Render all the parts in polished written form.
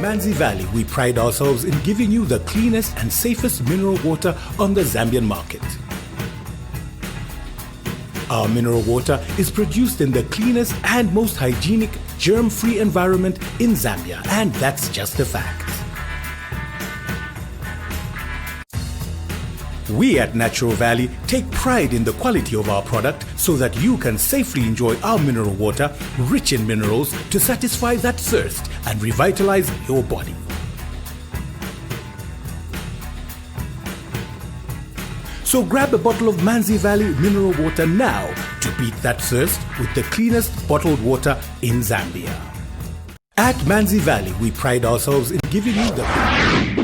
Manzi Valley, we pride ourselves in giving you the cleanest and safest mineral water on the Zambian market. Our mineral water is produced in the cleanest and most hygienic, germ-free environment in Zambia, and that's just a fact. We at Natural Valley take pride in the quality of our product so that you can safely enjoy our mineral water, rich in minerals, to satisfy that thirst and revitalize your body. So grab a bottle of Manzi Valley mineral water now to beat that thirst with the cleanest bottled water in Zambia. At Manzi Valley, we pride ourselves in giving you the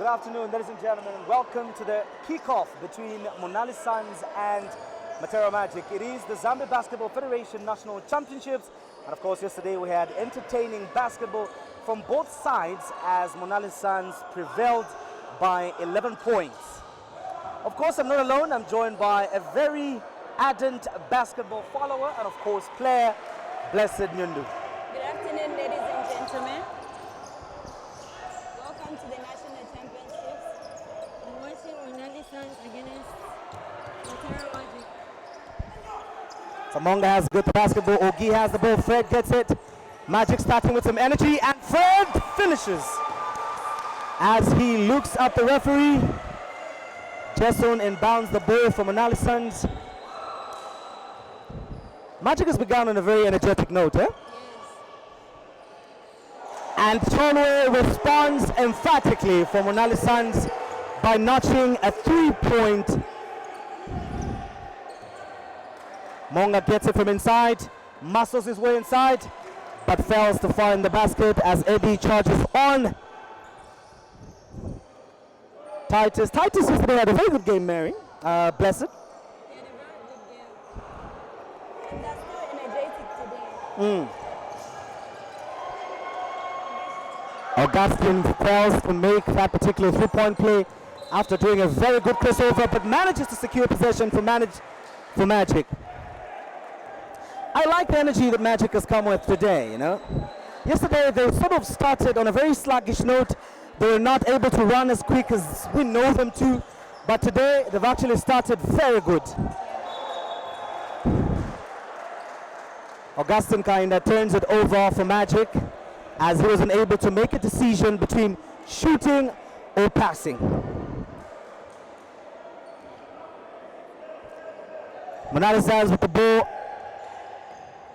Good afternoon, ladies and gentlemen, and welcome to the kickoff between Munali Suns and Matero Magic. It is the Zambia Basketball Federation National Championships, and of course yesterday we had entertaining basketball from both sides as Munali Suns prevailed by 11 points. Of course, I'm not alone. I'm joined by a very ardent basketball follower and of course player, Blessed Nyundu. Good afternoon, ladies and gentlemen. Welcome to the National Championships. I'm watching Munali Suns against Matero Magic. Samonga has good basketball. Ogi has the ball. Fred gets it. Magic starting with some energy, and Fred finishes as he looks at the referee. Jason inbounds the ball from Munali Suns. Magic has begun on a very energetic note, eh? Yes. And Cholwe responds emphatically for Munali Suns by notching a 3-point. Monga gets it from inside, muscles his way inside, but fails to find the basket as Eddie charges on. Titus yesterday had a very good game, Mary. Blessed. He had a very good game. And they're still energetic today. Augustine fails to make that particular 3-point play after doing a very good crossover, but manages to secure possession for Magic. I like the energy that Magic has come with today, you know. Yesterday they sort of started on a very sluggish note. They were not able to run as quick as we know them to, but today they've actually started very good. Augustine kind of turns it over for Magic as he wasn't able to make a decision between shooting or passing. Munali Suns with the ball.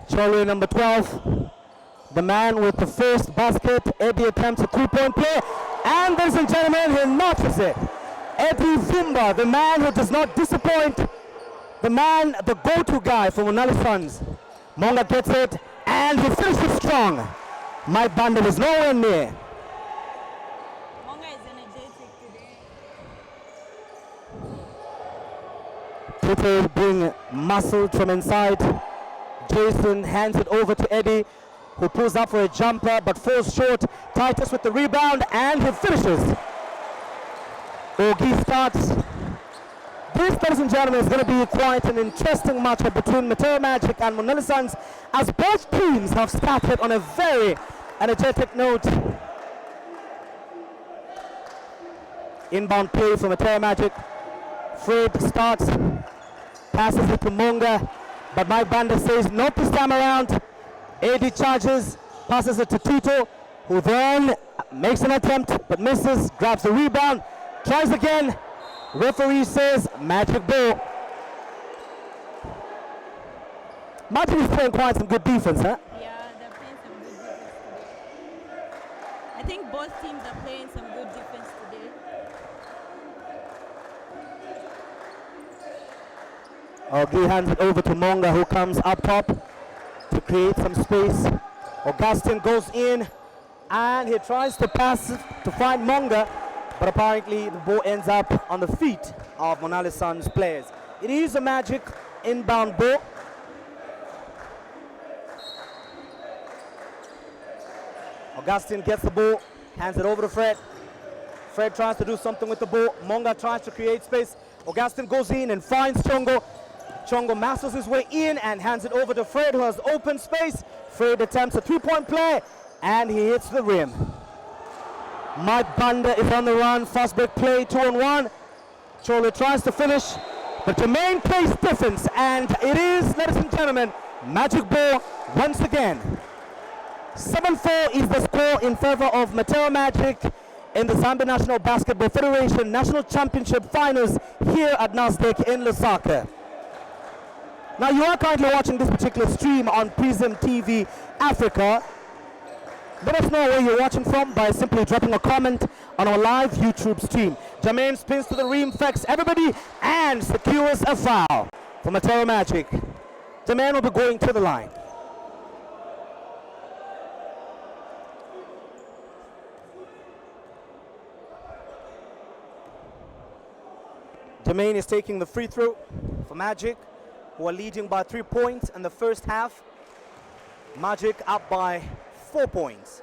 Cholwe number 12. The man with the first basket. Eddie attempts a 3-point play. And ladies and gentlemen, he notches it. Eddie Vimba, the man who does not disappoint. The man, the go-to guy for Munali Suns. Monga gets it, and he finishes strong. Mike Banda was nowhere near. Monga is energetic today. People being muscled from inside. Jason hands it over to Eddie, who pulls up for a jumper but falls short. Titus with the rebound, and he finishes. Ogi starts. This, ladies and gentlemen, is going to be quite an interesting matchup between Matero Magic and Munali Suns, as both teams have started on a very energetic note. Inbound play from Matero Magic. Fred starts, passes it to Monga, but Mike Banda says not this time around. Eddie charges, passes it to Tito, who then makes an attempt but misses, grabs the rebound, tries again. Referee says Magic ball. Magic is playing quite some good defense, huh? Yeah, they're playing some good defense today. I think both teams are playing some good defense today. Ogi hands it over to Monga, who comes up top to create some space. Augustine goes in and he tries to pass to find Monga, but apparently the ball ends up on the feet of Munali Suns players. It is a Magic inbound ball. Augustine gets the ball, hands it over to Fred. Fred tries to do something with the ball. Monga tries to create space. Augustine goes in and finds Chongo. Chongo muscles his way in and hands it over to Fred, who has open space. Fred attempts a 3-point play, and he hits the rim. Mike Banda is on the run. Fast break play, 2-on-1. Cholwe tries to finish, but Jermaine plays defense, and it is, ladies and gentlemen, Magic ball once again. 7-4 is the score in favor of Matero Magic in the Zambia National Basketball Federation National Championship Finals here at Nasdaq in Lusaka. Now you are currently watching this particular stream on Prism TV Africa. Let us know where you're watching from by simply dropping a comment on our live YouTube stream. Jermaine spins to the rim, affects everybody, and secures a foul for Matero Magic. Jermaine will be going to the line. Jermaine is taking the free throw for Magic, who are leading by 3 points in the first half. Magic up by 4 points.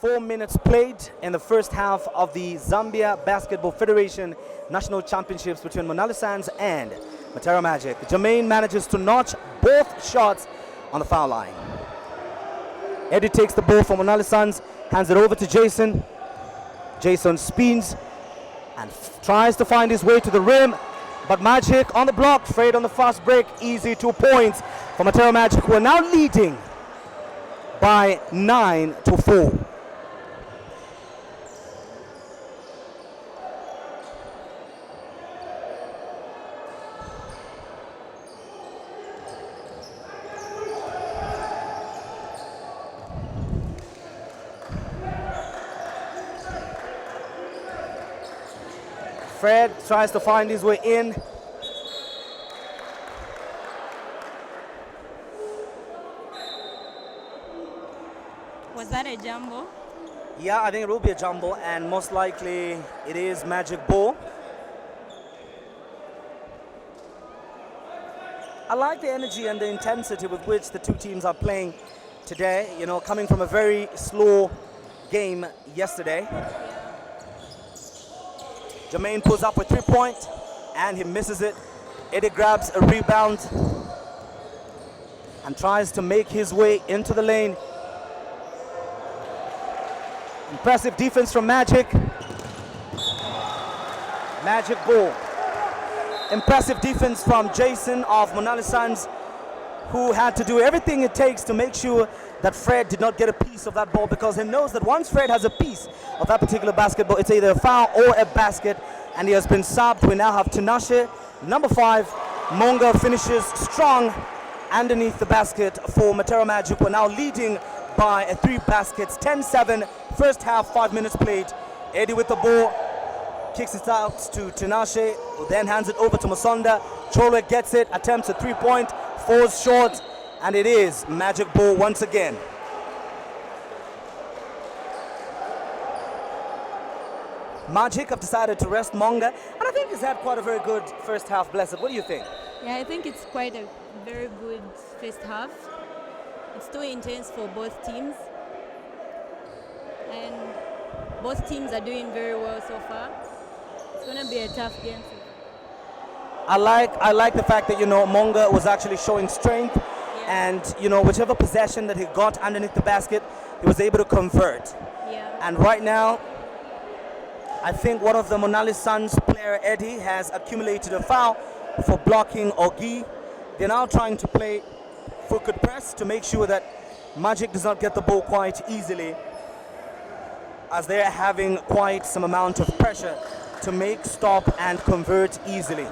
4 minutes played in the first half of the Zambia Basketball Federation National Championships between Munali Suns and Matero Magic. Jermaine manages to notch both shots on the foul line. Eddie takes the ball from Munali Suns, hands it over to Jason. Jason spins and tries to find his way to the rim, but Magic on the block, Fred on the fast break, easy 2 points for Matero Magic, who are now leading by 9-4. Fred tries to find his way in. Was that a jumbo? Yeah, I think it will be a jumble, and most likely it is Magic Ball. I like the energy and the intensity with which the two teams are playing today, you know, coming from a very slow game yesterday. Jermaine pulls up with 3 points and he misses it. Eddie grabs a rebound and tries to make his way into the lane. Impressive defense from Magic. Magic Ball. Impressive defense from Jason of Munali Suns, who had to do everything it takes to make sure that Fred did not get a piece of that ball, because he knows that once Fred has a piece of that particular basketball, it's either a foul or a basket, and he has been subbed. We now have Tinashe, number 5. Monga finishes strong underneath the basket for Matero Magic. We're now leading by 3 baskets, 10-7, first half, 5 minutes played. Eddie with the ball, kicks it out to Tinashe, who then hands it over to Musonda. Cholo gets it, attempts a 3-point, falls short, and it is Magic Ball once again. Magic have decided to rest Monga, and I think he's had quite a very good first half. Blessed, what do you think? Yeah, I think it's quite a very good first half. It's too intense for both teams, and both teams are doing very well so far. It's gonna be a tough game. I like the fact that, you know, Monga was actually showing strength, and, you know, whichever possession that he got underneath the basket, he was able to convert. Yeah. And right now, I think one of the Munali Suns player, Eddie, has accumulated a foul for blocking Ogi. They're now trying to play crooked press to make sure that Magic does not get the ball quite easily, as they're having quite some amount of pressure to make, stop, and convert easily.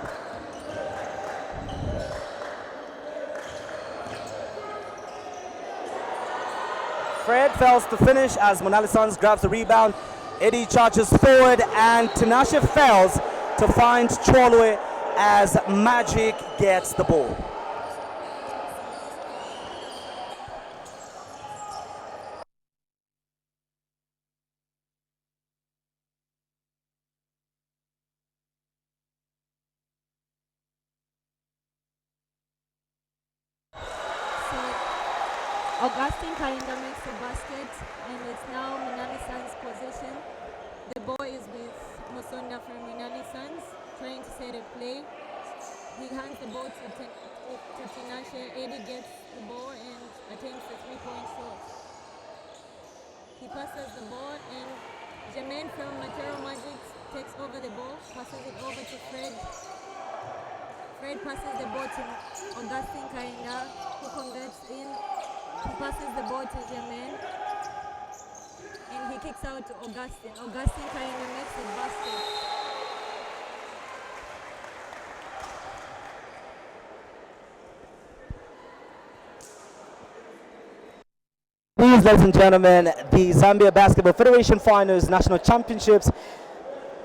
Fred fails to finish as Munali Suns grabs the rebound. Eddie charges forward and Tinashe fails to find Cholwe as Magic gets the ball. Augustine Kalinda makes the basket, and it's now Munali Suns' possession. The ball is with Musonda from Munali Suns, trying to set a play. He hands the ball to Tinashe. Eddie gets the ball and attempts a 3-point shot. He passes the ball, and Jermaine from Matero Magic takes over the ball, passes it over to Fred. Fred passes the ball to Augustine Kalinda, who converts in. He passes the ball to Jermaine, and he kicks out to Augustine. Augustine kind of makes the basket. Please, ladies and gentlemen, the Zambia Basketball Federation Finals National Championships,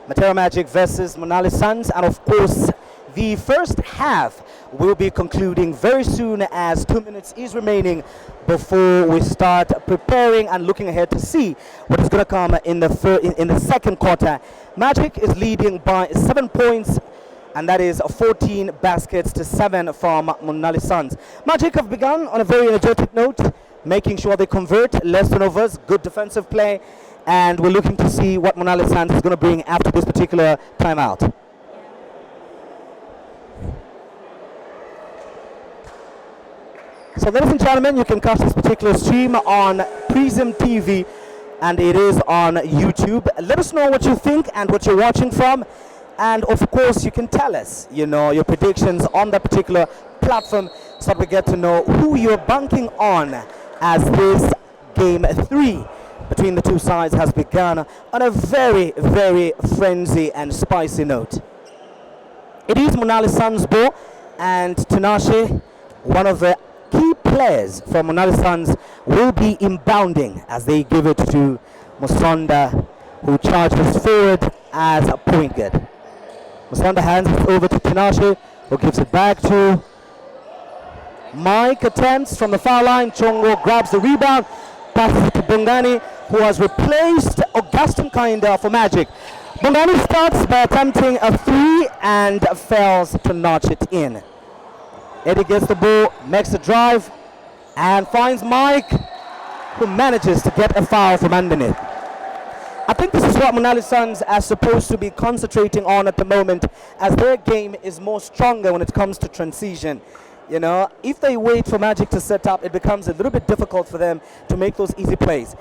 Matero Magic versus Munali Suns, and of course, the first half will be concluding very soon, as 2 minutes is remaining before we start preparing and looking ahead to see what is going to come in the second quarter. Magic is leading by 7 points, and that is 14 baskets to 7 from Munali Suns. Magic have begun on a very energetic note, making sure they convert less turnovers, good defensive play, and we're looking to see what Munali Suns is going to bring after this particular timeout. So ladies and gentlemen, you can catch this particular stream on Prism TV, and it is on YouTube. Let us know what you think and what you're watching from, and of course you can tell us, your predictions on that particular platform, so that we get to know who you're banking on as this game 3 between the two sides has begun on a very, very frenzy and spicy note. It is Munali Suns' ball, and Tinashe, one of the key players from Munali Suns, will be inbounding as they give it to Musonda, who charges forward as a point guard. Musonda hands it over to Tinashe, who gives it back to Mike. Attempts from the foul line. Chongo grabs the rebound, passes it to Bongani, who has replaced Augustine Kinda for Magic. Bongani starts by attempting a 3 and fails to notch it in. Eddie gets the ball, makes a drive, and finds Mike, who manages to get a foul from underneath. I think this is what Munali Suns are supposed to be concentrating on at the moment, as their game is more stronger when it comes to transition. If they wait for Magic to set up, it becomes a little bit difficult for them to make those easy plays.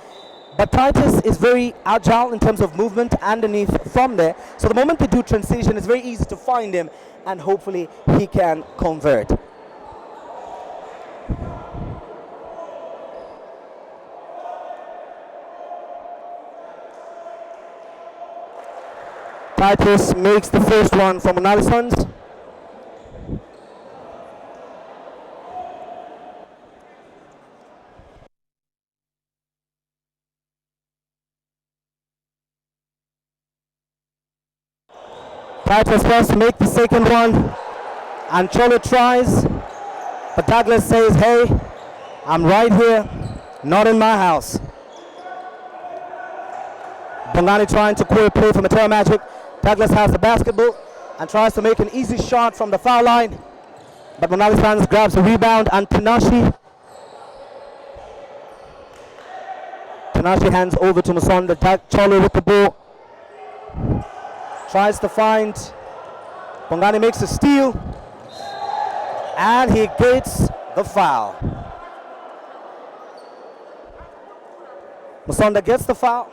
But Titus is very agile in terms of movement underneath from there. So the moment they do transition, it's very easy to find him, and hopefully he can convert. Titus makes the first one from Munali Suns. Titus wants to make the second one, and Cholo tries, but Douglas says, hey, I'm right here, not in my house. Bongani trying to clear play for Matero Magic. Douglas has the basketball and tries to make an easy shot from the foul line, but Munali Suns grabs the rebound, and Tinashe hands over to Musonda. Cholo with the ball. Tries to find, Bongani makes a steal, and he gets the foul. Musonda gets the foul.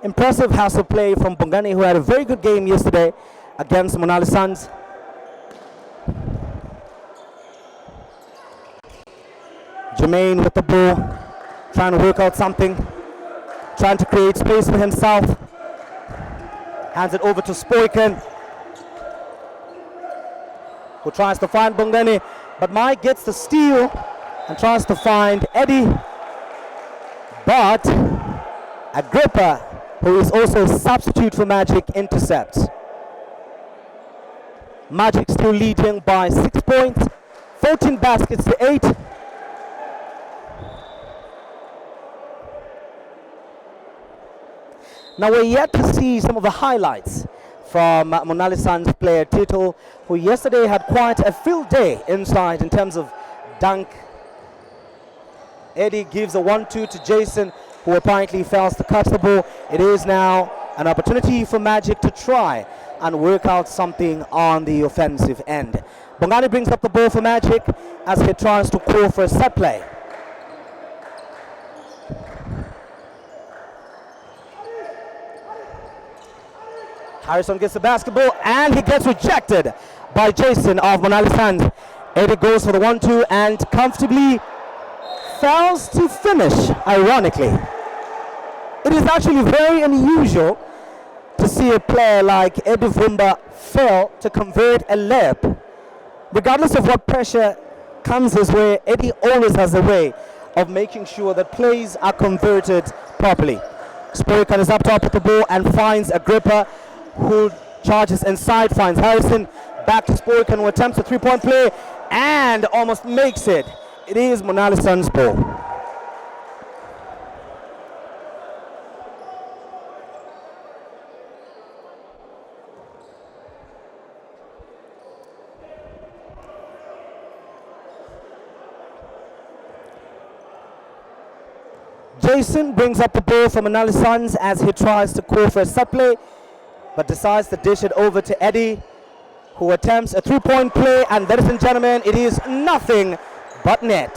Impressive hustle play from Bongani, who had a very good game yesterday against Munali Suns. Jermaine with the ball, trying to work out something, trying to create space for himself. Hands it over to Spoiken, who tries to find Bongani, but Mike gets the steal and tries to find Eddie, but Agrippa, who is also a substitute for Magic, intercepts. Magic still leading by 6 points, 14 baskets to 8. Now we're yet to see some of the highlights from Munali Suns player Tito, who yesterday had quite a field day inside in terms of dunk. Eddie gives a 1-2 to Jason, who apparently fails to catch the ball. It is now an opportunity for Magic to try and work out something on the offensive end. Bongani brings up the ball for Magic as he tries to call for a set play. Harrison gets the basketball, and he gets rejected by Jason of Munali Suns. Eddie goes for the 1-2 and comfortably fails to finish, ironically. It is actually very unusual to see a player like Eddie Vumba fail to convert a layup. Regardless of what pressure comes his way, Eddie always has a way of making sure that plays are converted properly. Spoikan is up top with the ball and finds Agrippa, who charges inside, finds Harrison, back to Spoikan, who attempts a three-point play and almost makes it. It is Munali Sun's ball. Jason brings up the ball for Munali Suns as he tries to call for a set play, but decides to dish it over to Eddie, who attempts a three-point play, and ladies and gentlemen, it is nothing but net.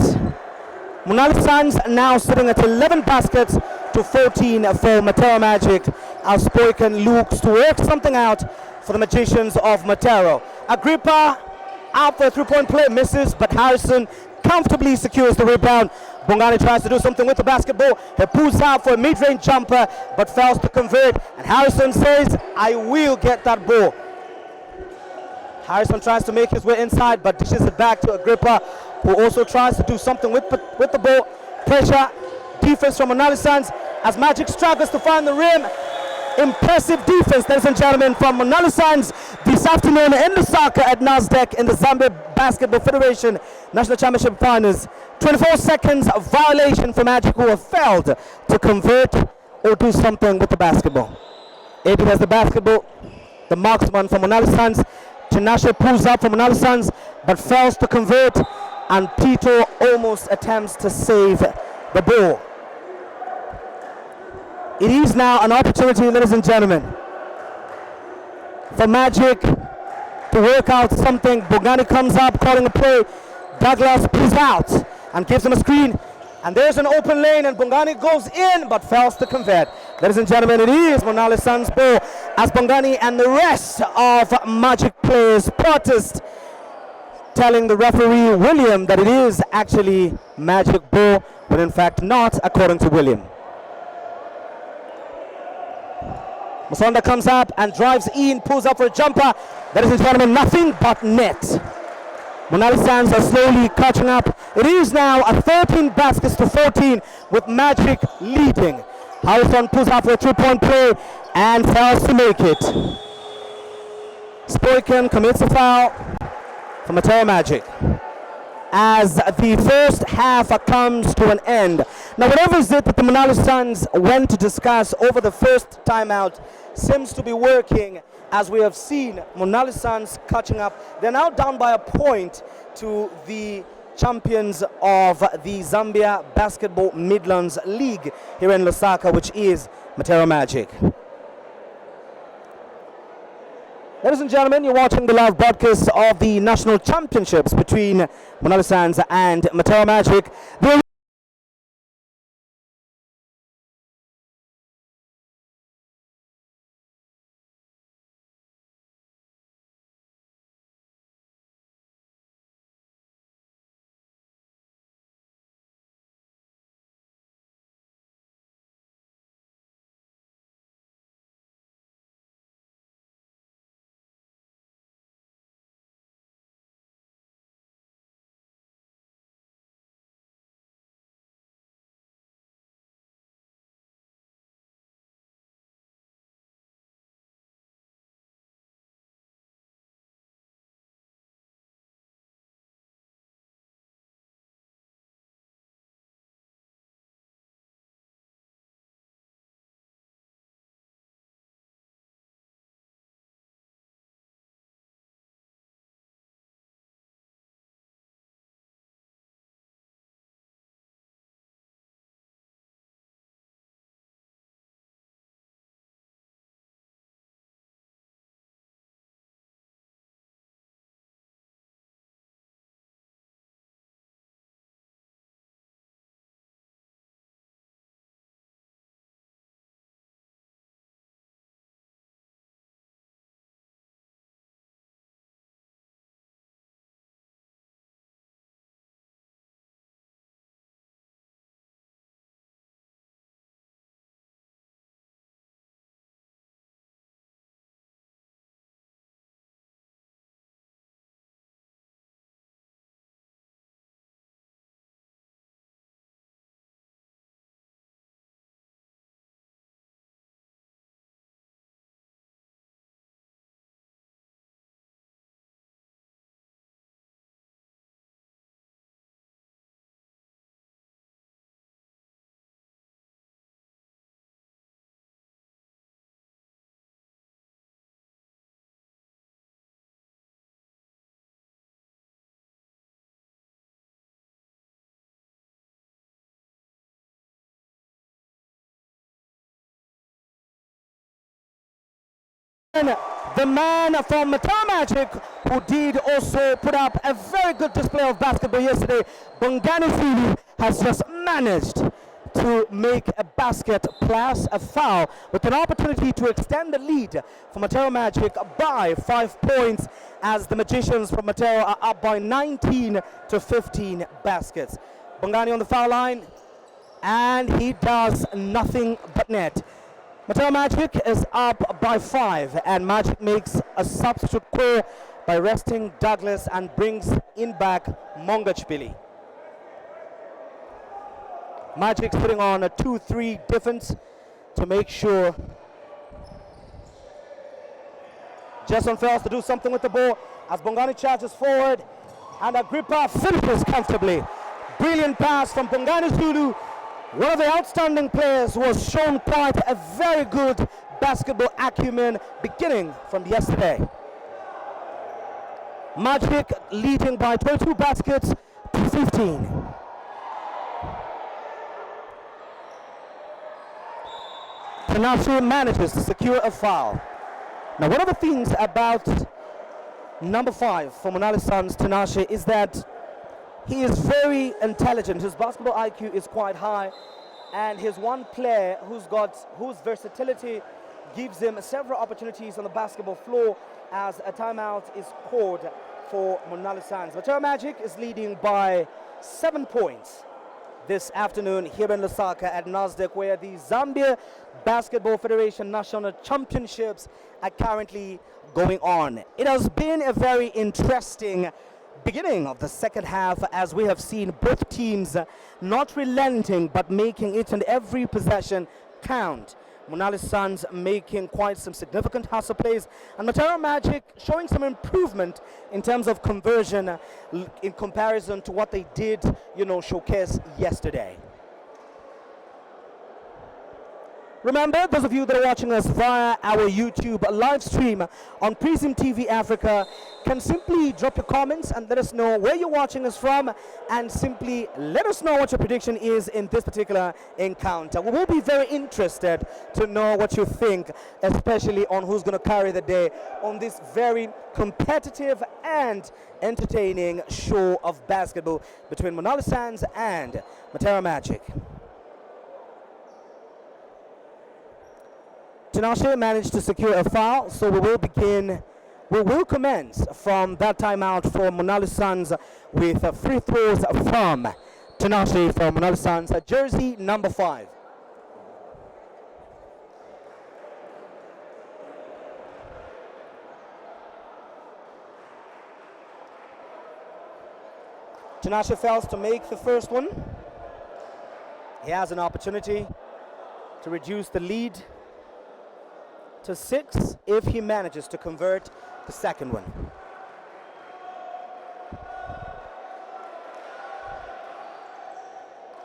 Munali Suns now sitting at 11 baskets to 14 for Matero Magic, as Spoikan looks to work something out for the Magicians of Matero. Agrippa out for a three-point play, misses, but Harrison comfortably secures the rebound. Bongani tries to do something with the basketball. He pulls out for a mid-range jumper, but fails to convert. And Harrison says, I will get that ball. Harrison tries to make his way inside, but dishes it back to Agrippa, who also tries to do something with the ball. Pressure, defense from Munali Suns, as Magic struggles to find the rim. Impressive defense, ladies and gentlemen, from Munali Suns this afternoon in Lusaka at Nasdaq in the Zambia Basketball Federation National Championship Finals. 24 seconds of violation for Magic, who have failed to convert or do something with the basketball. Eddie has the basketball, the marksman from Munali Suns. Tinashe pulls up from Munali Suns, but fails to convert, and Tito almost attempts to save the ball. It is now an opportunity, ladies and gentlemen, for Magic to work out something. Bongani comes up, calling a play. Douglas pulls out and gives him a screen. And there's an open lane, and Bongani goes in, but fails to convert. Ladies and gentlemen, it is Munali Suns' ball, as Bongani and the rest of Magic players protest, telling the referee, William, that it is actually Magic ball, but in fact not, according to William. Musonda comes up and drives in, pulls up for a jumper. Ladies and gentlemen, nothing but net. Munali Suns are slowly catching up. It is now a 13 baskets to 14 with Magic leading. Harrison pulls up for a three-point play and fails to make it. Spoikan commits a foul for Matero Magic as the first half comes to an end. Now, whatever is it that the Munali Suns went to discuss over the first timeout seems to be working, as we have seen Munali Suns catching up. They're now down by a point to the champions of the Zambia Basketball Midlands League here in Lusaka, which is Matero Magic. Ladies and gentlemen, you're watching the live broadcast of the national championships between Munali Suns and Matero Magic. the man from Matero Magic, who did also put up a very good display of basketball yesterday, Bongani Zulu, has just managed to make a basket plus a foul with an opportunity to extend the lead for Matero Magic by 5 points, as the Magicians from Matero are up by 19 to 15 baskets. Bongani on the foul line, and he does nothing but net. Matero Magic is up by 5, and Magic makes a substitute call by resting Douglas and brings in back Mongachbili. Magic's putting on a 2-3 defense to make sure Jason fails to do something with the ball as Bongani charges forward, and Agrippa finishes comfortably. Brilliant pass from Bongani Zulu, one of the outstanding players who has shown quite a very good basketball acumen beginning from yesterday. Magic leading by 22 baskets to 15. Tinashe manages to secure a foul. Now, one of the things about number 5 for Munali Suns, Tinashe, is that he is very intelligent. His basketball IQ is quite high, and he's one player whose versatility gives him several opportunities on the basketball floor as a timeout is called for Munali Suns. Matero Magic is leading by 7 points this afternoon here in Lusaka at Nasdaq, where the Zambia Basketball Federation National Championships are currently going on. It has been a very interesting beginning of the second half, as we have seen both teams not relenting but making each and every possession count. Munali Suns making quite some significant hustle plays, and Matero Magic showing some improvement in terms of conversion in comparison to what they did, showcase yesterday. Remember, those of you that are watching us via our YouTube live stream on Prism TV Africa can simply drop your comments and let us know where you're watching us from, and simply let us know what your prediction is in this particular encounter. We will be very interested to know what you think, especially on who's going to carry the day on this very competitive and entertaining show of basketball between Munali Suns and Matero Magic. Tinashe managed to secure a foul, so we will commence from that timeout for Munali Suns with free throws from Tinashe from Munali Suns, jersey number 5. Tinashe fails to make the first one. He has an opportunity to reduce the lead to 6 if he manages to convert the second one.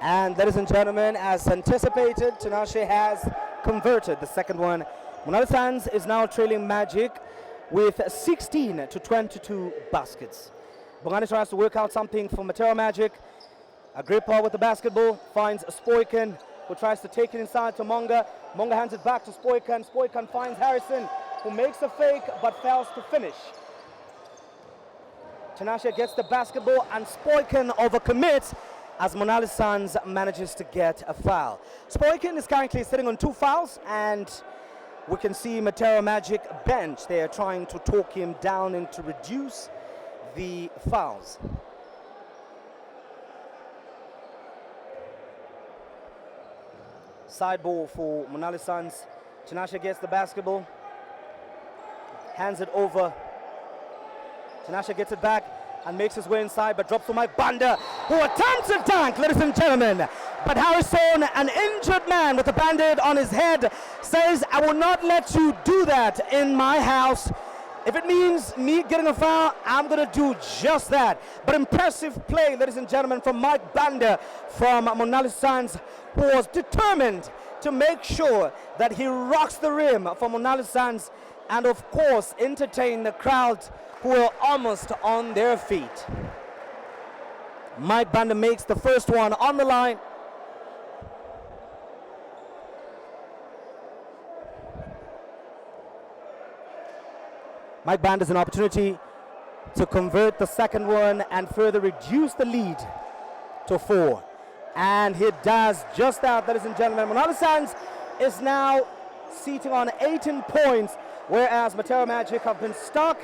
And ladies and gentlemen, as anticipated, Tinashe has converted the second one. Munali Suns is now trailing Magic with 16 to 22 baskets. Bongani tries to work out something for Matero Magic. Agrippa with the basketball finds Spoiken, who tries to take it inside to Monga. Monga hands it back to Spoiken. Spoiken finds Harrison, who makes a fake but fails to finish. Tinashe gets the basketball and Spoiken overcommits as Munali Suns manages to get a foul. Spoiken is currently sitting on 2 fouls, and we can see Matero Magic bench. They are trying to talk him down and to reduce the fouls. Side ball for Munali Suns. Tinashe gets the basketball, hands it over. Tinashe gets it back and makes his way inside, but drops to Mike Banda, who attempts a dunk, ladies and gentlemen. But Harrison, an injured man with a band-aid on his head, says, "I will not let you do that in my house. If it means me getting a foul, I'm going to do just that." But impressive play, ladies and gentlemen, from Mike Banda from Munali Suns, who was determined to make sure that he rocks the rim for Munali Suns and, of course, entertain the crowd who are almost on their feet. Mike Banda makes the first one on the line. Mike Band has an opportunity to convert the second one and further reduce the lead to 4. And he does just that, ladies and gentlemen. Munali Suns is now seating on 18 points, whereas Matero Magic have been stuck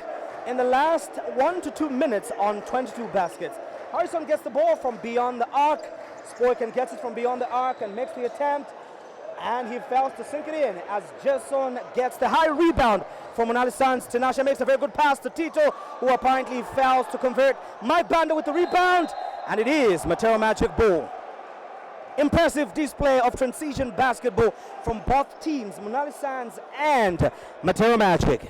in the last 1 to 2 minutes on 22 baskets. Harrison gets the ball from beyond the arc. Spoiken gets it from beyond the arc and makes the attempt, and he fails to sink it in as Jason gets the high rebound for Munali Suns. Tinashe makes a very good pass to Tito, who apparently fails to convert. Mike Banda with the rebound, and it is Matero Magic ball. Impressive display of transition basketball from both teams, Munali Suns and Matero Magic.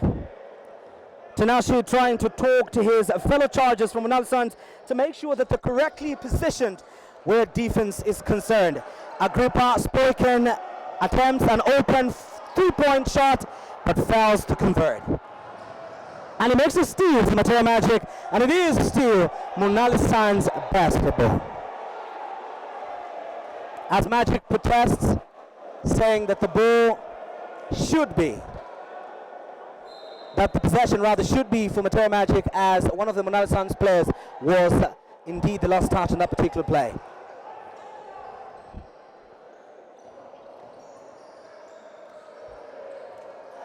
Tinashe trying to talk to his fellow Chargers from Munali Suns to make sure that they're correctly positioned where defense is concerned. Agrippa Spoiken attempts an open 3-point shot but fails to convert. And he makes a steal for Matero Magic, and it is still Munali Suns basketball. As Magic protests, saying that the ball should be, that the possession rather should be for Matero Magic, as one of the Munali Suns players was indeed the last touch in that particular play.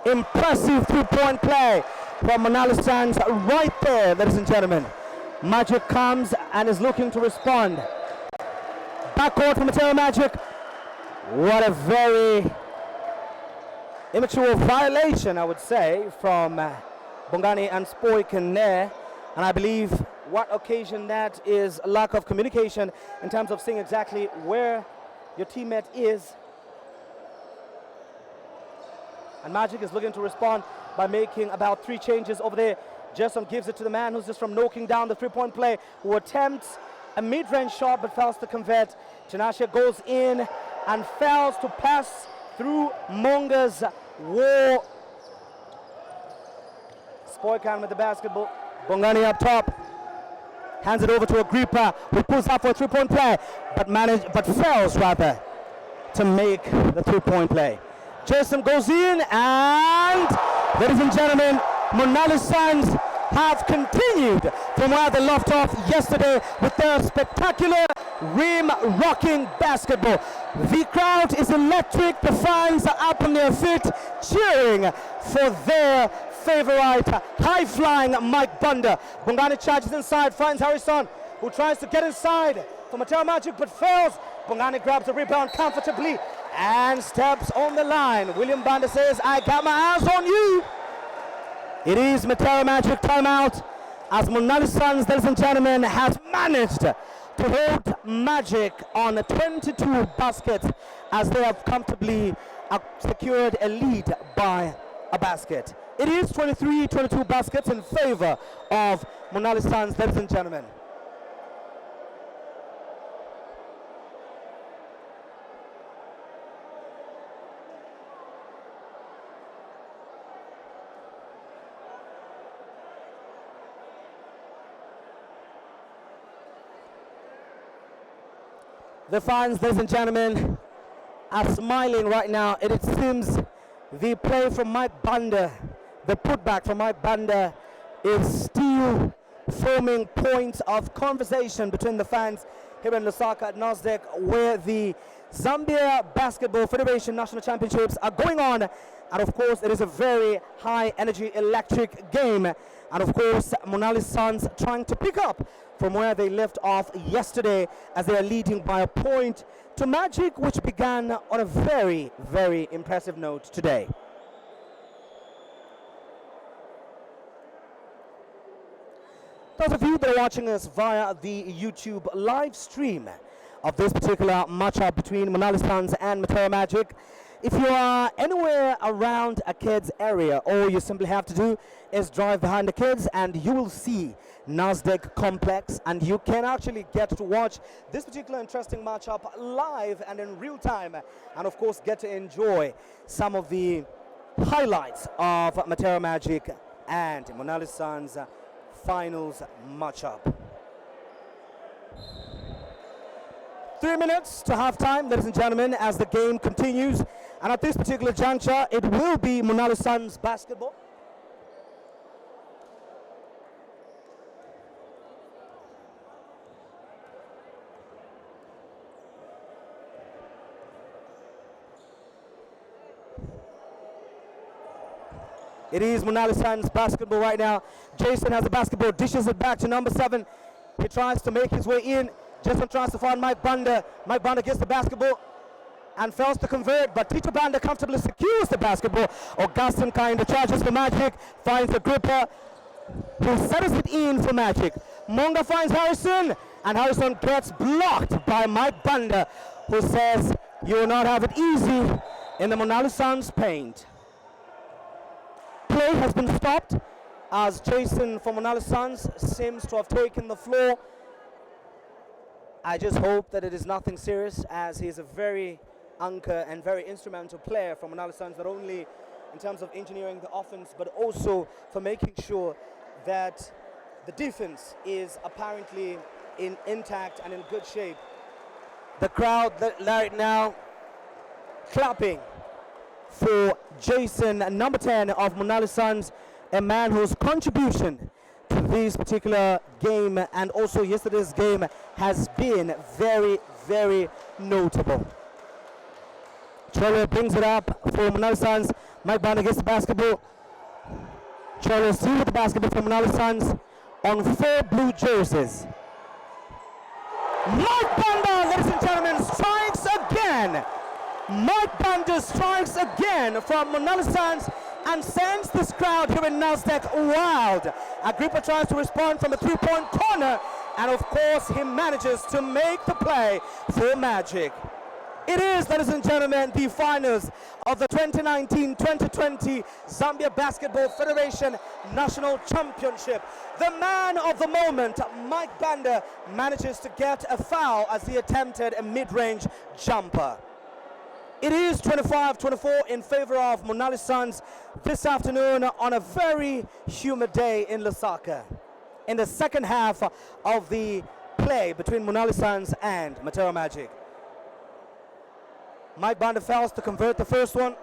Impressive 3-point play from Munali Suns right there, ladies and gentlemen. Magic comes and is looking to respond. Backcourt for Matero Magic. What a very immature violation, I would say, from Bongani and Spoiken there. And I believe what occasion that is a lack of communication in terms of seeing exactly where your teammate is. And Magic is looking to respond by making about 3 changes over there. Jason gives it to the man who's just from knocking down the 3-point play, who attempts a mid-range shot but fails to convert. Tinashe goes in and fails to pass through Monga's wall. Spoikan with the basketball. Bongani up top. Hands it over to Agrippa, who pulls up for a 3-point play, but fails rather to make the 3-point play. Jason goes in, and ladies and gentlemen, Munali Suns have continued from where they left off yesterday with their spectacular rim-rocking basketball. The crowd is electric, the fans are up on their feet cheering for their favorite high-flying Mike Banda. Bongani charges inside, finds Harrison, who tries to get inside for Matero Magic but fails. Bongani grabs the rebound comfortably and steps on the line. William Banda says, I got my eyes on you. It is Matero Magic timeout as Munali Suns, ladies and gentlemen, has managed to hold Magic on 22 baskets as they have comfortably secured a lead by a basket. It is 23-22 baskets in favor of Munali Suns, ladies and gentlemen. The fans, ladies and gentlemen, are smiling right now. It seems the play from Mike Banda, the putback from Mike Banda, is still forming points of conversation between the fans here in Lusaka at NASDAQ, where the Zambia Basketball Federation National Championships are going on. And of course, it is a very high energy electric game. And of course, Munali Suns trying to pick up from where they left off yesterday as they are leading by a point to Magic, which began on a very, very impressive note today. Those of you that are watching us via the YouTube live stream of this particular matchup between Munali Suns and Matero Magic, if you are anywhere around a kids area, all you simply have to do is drive behind the kids and you will see NASDAQ complex, and you can actually get to watch this particular interesting matchup live and in real time, and of course get to enjoy some of the highlights of Matero Magic and Munali Suns finals matchup. 3 minutes to halftime, ladies and gentlemen, as the game continues. And at this particular juncture, it will be Munali Suns basketball. It is Munali San's basketball right now. Jason has the basketball, dishes it back to number 7. He tries to make his way in. Jason tries to find Mike Banda. Mike Banda gets the basketball and fails to convert, but Tito Banda comfortably secures the basketball. Augustine kind of charges for Magic, finds a gripper who settles it in for Magic. Monga finds Harrison, and Harrison gets blocked by Mike Banda, who says, "You will not have it easy in the Munali Suns paint." Play has been stopped as Jason from Munali Suns seems to have taken the floor. I just hope that it is nothing serious, as he is a very anchor and very instrumental player from Munali Suns, not only in terms of engineering the offense, but also for making sure that the defense is apparently intact and in good shape. The crowd right now clapping for Jason, number 10 of Munali Suns, a man whose contribution to this particular game and also yesterday's game has been very, very notable. Cholo brings it up for Munali Suns. Mike Banda gets the basketball. Cholo still with the basketball for Munali Suns on 4 blue jerseys. Mike Banda, ladies and gentlemen, strikes again. Mike Banda strikes again from Munali Suns and sends this crowd here in Nasdaq wild. Agrippa tries to respond from the 3-point corner, and of course he manages to make the play for Magic. It is, ladies and gentlemen, the finals of the 2019-2020 Zambia Basketball Federation National Championship. The man of the moment, Mike Banda, manages to get a foul as he attempted a mid-range jumper. It is 25-24 in favor of Munali Suns this afternoon on a very humid day in Lusaka. In the second half of the play between Munali Suns and Matero Magic. Mike Banda fails to convert the first one.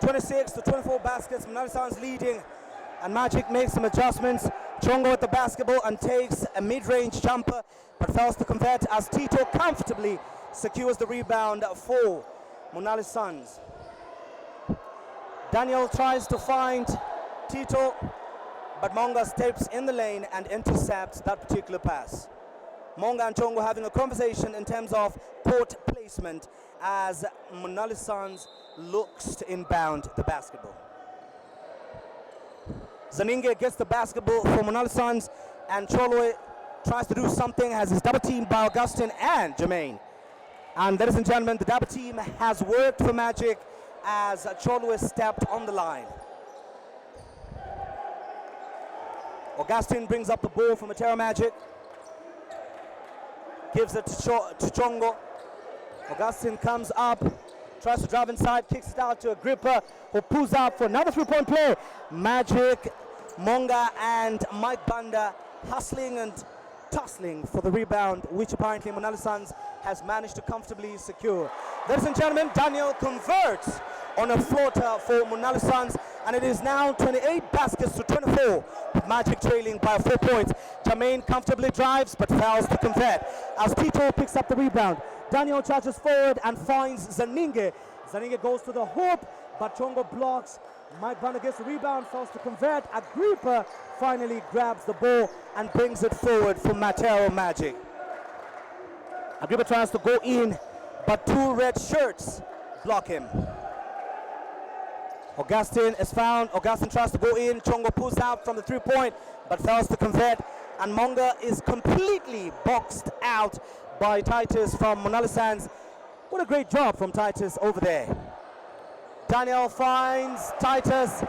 (26-24) baskets, Munali Suns leading, and Magic makes some adjustments. Chongo with the basketball and takes a mid-range jumper, but fails to convert as Tito comfortably secures the rebound for Munali Suns. Daniel tries to find Tito, but Monga steps in the lane and intercepts that particular pass. Monga and Chongo having a conversation in terms of court placement as Munali Suns looks to inbound the basketball. Zaninge gets the basketball for Munali Suns, and Cholo tries to do something, has his double team by Augustine and Jermaine. And ladies and gentlemen, the double team has worked for Magic as Cholo stepped on the line. Augustine brings up the ball for Matero Magic. Gives it to Chongo. Augustine comes up, tries to drive inside, kicks it out to Agrippa, who pulls out for another 3-point play. Magic, Monga, and Mike Banda hustling and tussling for the rebound, which apparently Munali Suns has managed to comfortably secure. Ladies and gentlemen, Daniel converts on a floater for Munali Suns, and it is now 28 baskets to 24, with Magic trailing by 4 points. Jermaine comfortably drives, but fails to convert as Tito picks up the rebound. Daniel charges forward and finds Zaninge. Zaninge goes to the hoop, but Chongo blocks. Mike Banda gets the rebound, fails to convert. Agrippa finally grabs the ball and brings it forward for Matero Magic. Agrippa tries to go in, but 2 red shirts block him. Augustine is found. Augustine tries to go in. Chongo pulls out from the 3-point, but fails to convert. And Monga is completely boxed out by Titus from Munali Suns. What a great job from Titus over there. Daniel finds Titus,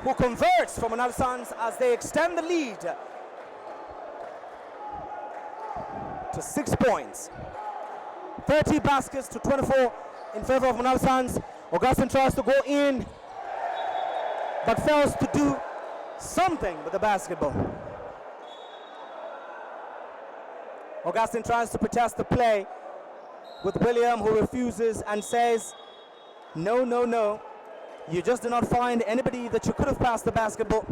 who converts from Munali Suns as they extend the lead to 6 points. 30 baskets to 24 in favor of Munali Suns. Augustine tries to go in, but fails to do something with the basketball. Augustine tries to protest the play with William, who refuses and says, no, no, no. You just did not find anybody that you could have passed the basketball.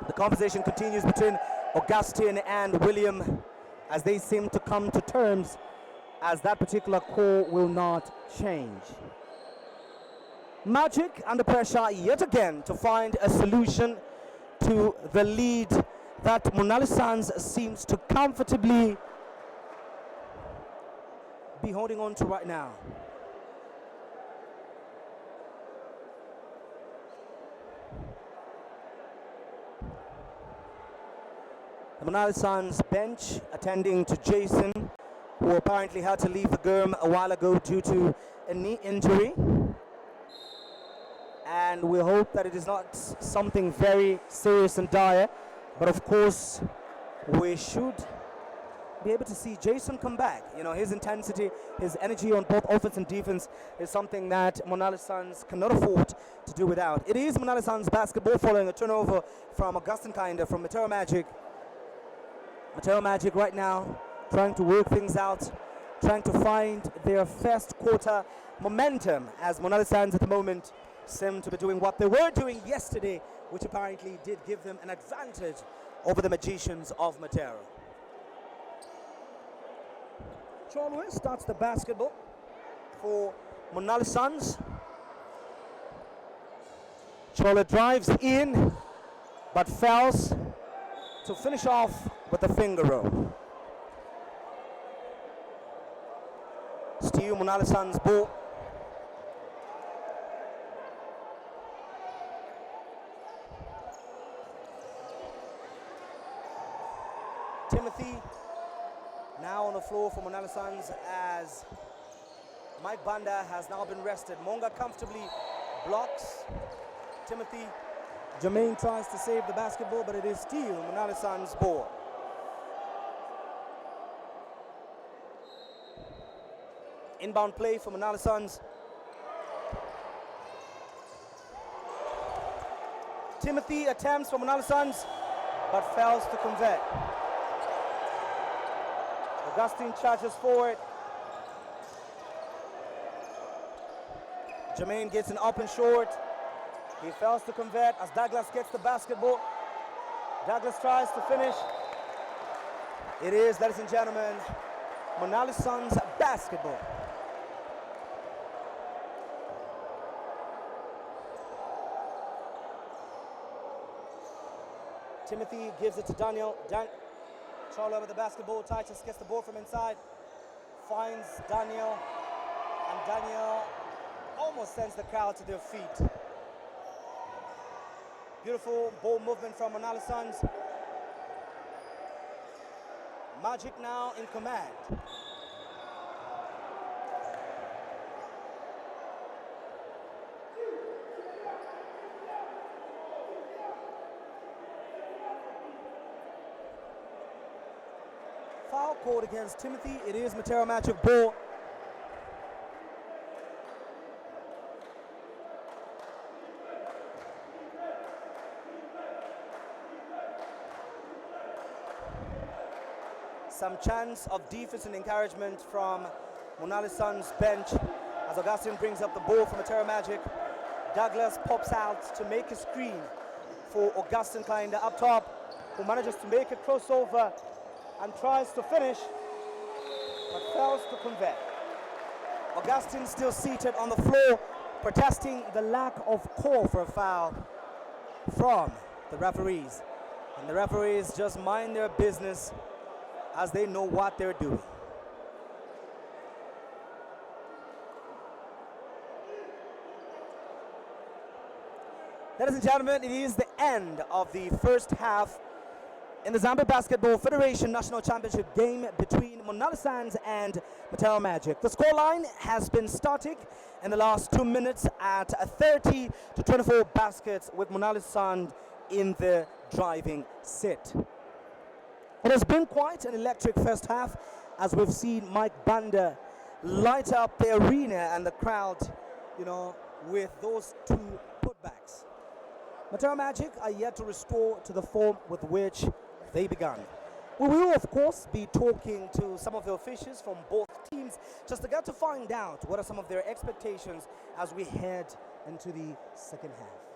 The conversation continues between Augustine and William as they seem to come to terms, as that particular call will not change. Magic under pressure yet again to find a solution to the lead that Munali Suns seems to comfortably be holding on to right now. The Munali Suns bench attending to Jason, who apparently had to leave the game a while ago due to a knee injury. And we hope that it is not something very serious and dire, but of course we should be able to see Jason come back. You know, his intensity, his energy on both offense and defense is something that Munali Suns cannot afford to do without. It is Munali Suns basketball following a turnover from Augustine Kinda from Matero Magic. Matero Magic right now trying to work things out, trying to find their first quarter momentum, as Munali Suns at the moment seem to be doing what they were doing yesterday, which apparently did give them an advantage over the Magicians of Matero. Cholwe starts the basketball for Munali Suns. Cholwe drives in, but fails to finish off with a finger roll. Still Munali Suns ball. Timothy now on the floor for Munali Suns as Mike Banda has now been rested. Monga comfortably blocks Timothy. Jermaine tries to save the basketball, but it is still Munali Suns' ball. Inbound play for Munali Suns. Timothy attempts for Munali Suns, but fails to convert. Augustine charges forward. Jermaine gets an up and short. He fails to convert as Douglas gets the basketball. Douglas tries to finish. It is, ladies and gentlemen, Munali Suns basketball. Timothy gives it to Daniel. Cholwe with the basketball. Titus gets the ball from inside. Finds Daniel. And Daniel almost sends the crowd to their feet. Beautiful ball movement from Munali Suns. Magic now in command. Foul called against Timothy. It is Matero Magic ball. Some chance of defense and encouragement from Munali Suns bench as Augustine brings up the ball from Matero Magic. Douglas pops out to make a screen for Augustine Kinda up top, who manages to make a crossover and tries to finish, but fails to convert. Augustine still seated on the floor, protesting the lack of call for a foul from the referees. And the referees just mind their business as they know what they're doing. Ladies and gentlemen, it is the end of the first half in the Zambia Basketball Federation National Championship game between Munali Suns and Matero Magic. The scoreline has been static in the last 2 minutes at 30-24 baskets, with Munali Suns in the driving set. It has been quite an electric first half, as we've seen Mike Banda light up the arena and the crowd, you know, with those two putbacks. Matero Magic are yet to restore to the form with which they began. We will, of course, be talking to some of the officials from both teams just to get to find out what are some of their expectations as we head into the second half.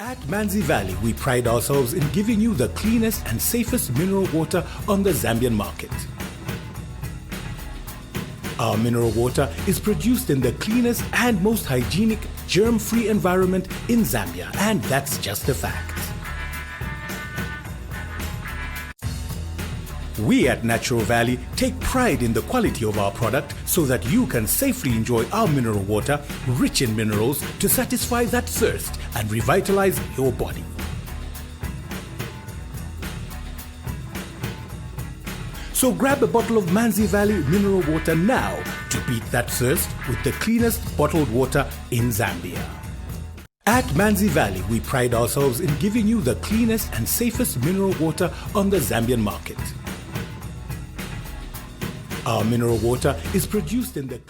At Manzi Valley, we pride ourselves in giving you the cleanest and safest mineral water on the Zambian market. Our mineral water is produced in the cleanest and most hygienic, germ-free environment in Zambia, and that's just a fact. We at Natural Valley take pride in the quality of our product so that you can safely enjoy our mineral water, rich in minerals, to satisfy that thirst and revitalize your body. So grab a bottle of Manzi Valley mineral water now to beat that thirst with the cleanest bottled water in Zambia. At Manzi Valley, we pride ourselves in giving you the cleanest and safest mineral water on the Zambian market. Our mineral water is produced in the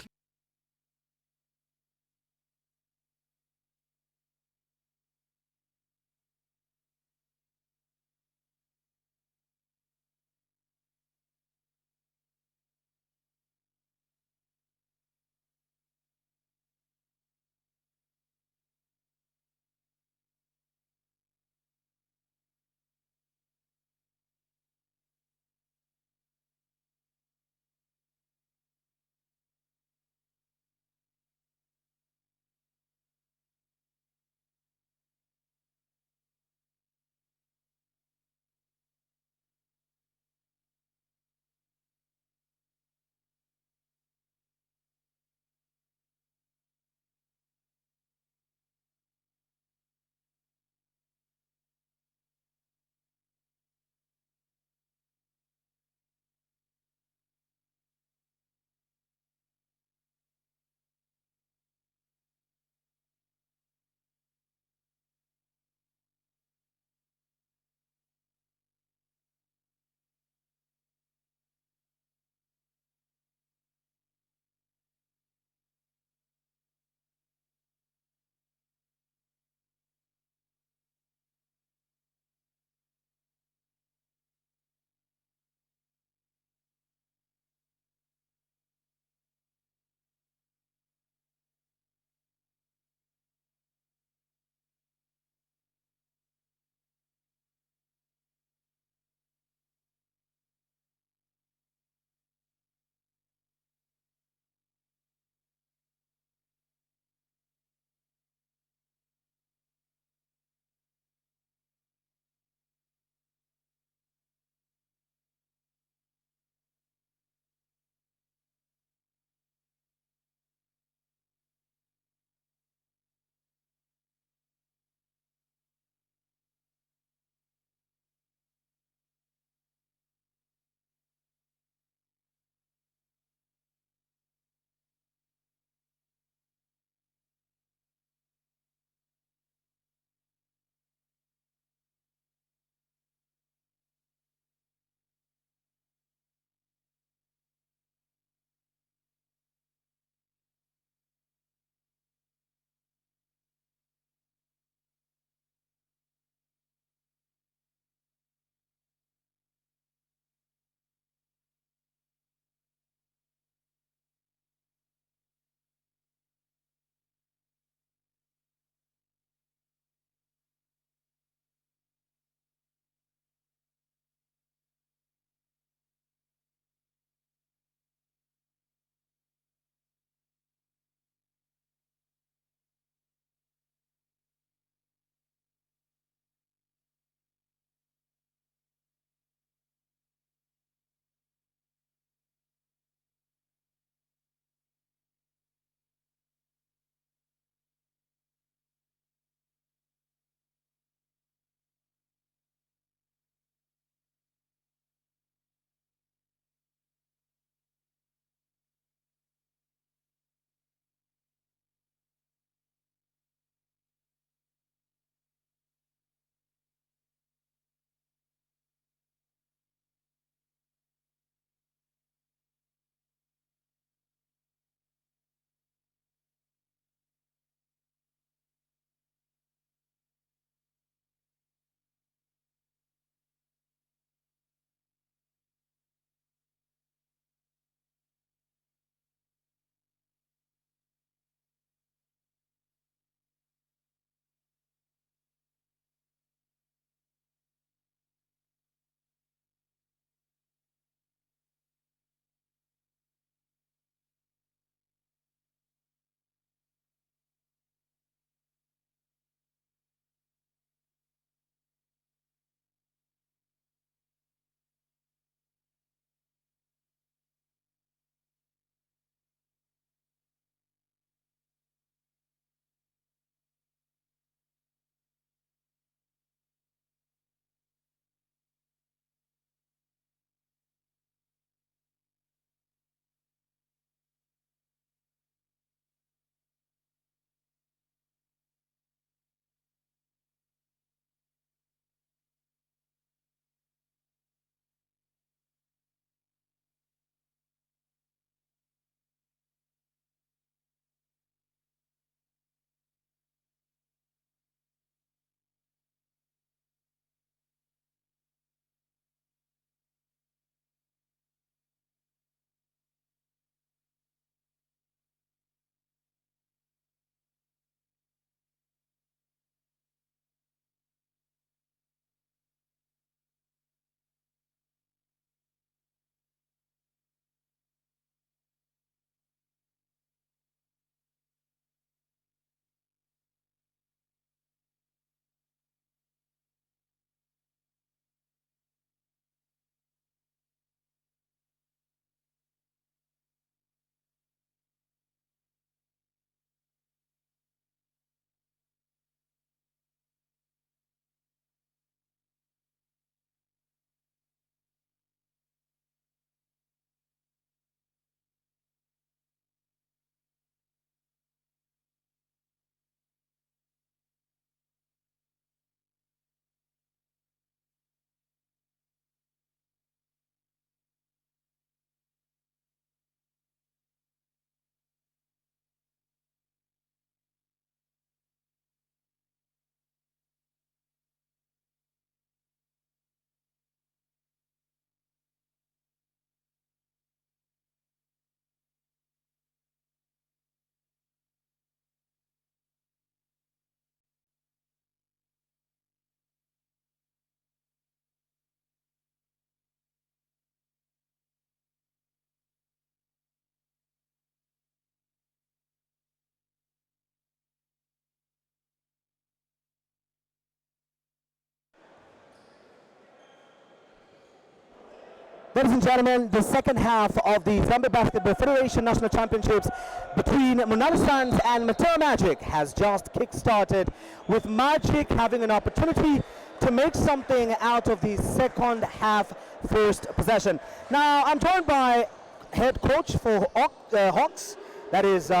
Ladies and gentlemen, the second half of the Zambia Basketball Federation National Championships between Munali Suns and Matero Magic has just kick-started, with Magic having an opportunity to make something out of the second half first possession. Now, I'm joined by head coach for Hawks, that is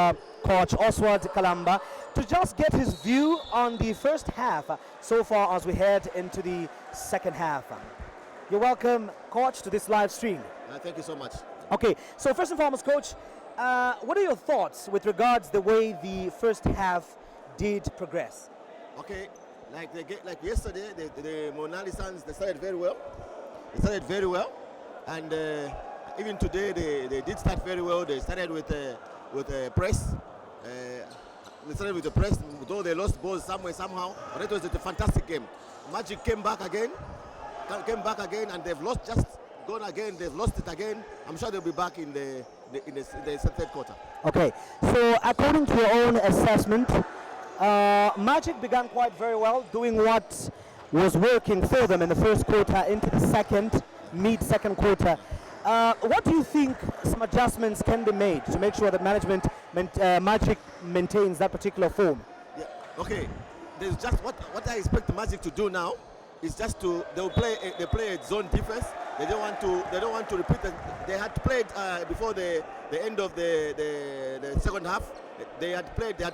Coach Oswald Kalamba, to just get his view on the first half so far as we head into the second half. You're welcome, Coach, to this live stream. Thank you so much. Okay, so first and foremost, Coach, what are your thoughts with regards the way the first half did progress? Okay, like yesterday, the Munali Suns, they started very well. And even today they did start very well. They started with press. They started with the press, though they lost balls somehow. But it was a fantastic game. Magic came back again, and they've lost They've lost it again. I'm sure they'll be back in the third quarter. Okay, so according to your own assessment, Magic began quite very well, doing what was working for them in the first quarter into the mid-second quarter. What do you think some adjustments can be made to make sure that Magic maintains that particular form? Yeah. Okay. There's just what I expect Magic to do now is just they play a zone defense. They don't want to repeat it. They had played before the end of the second half. They had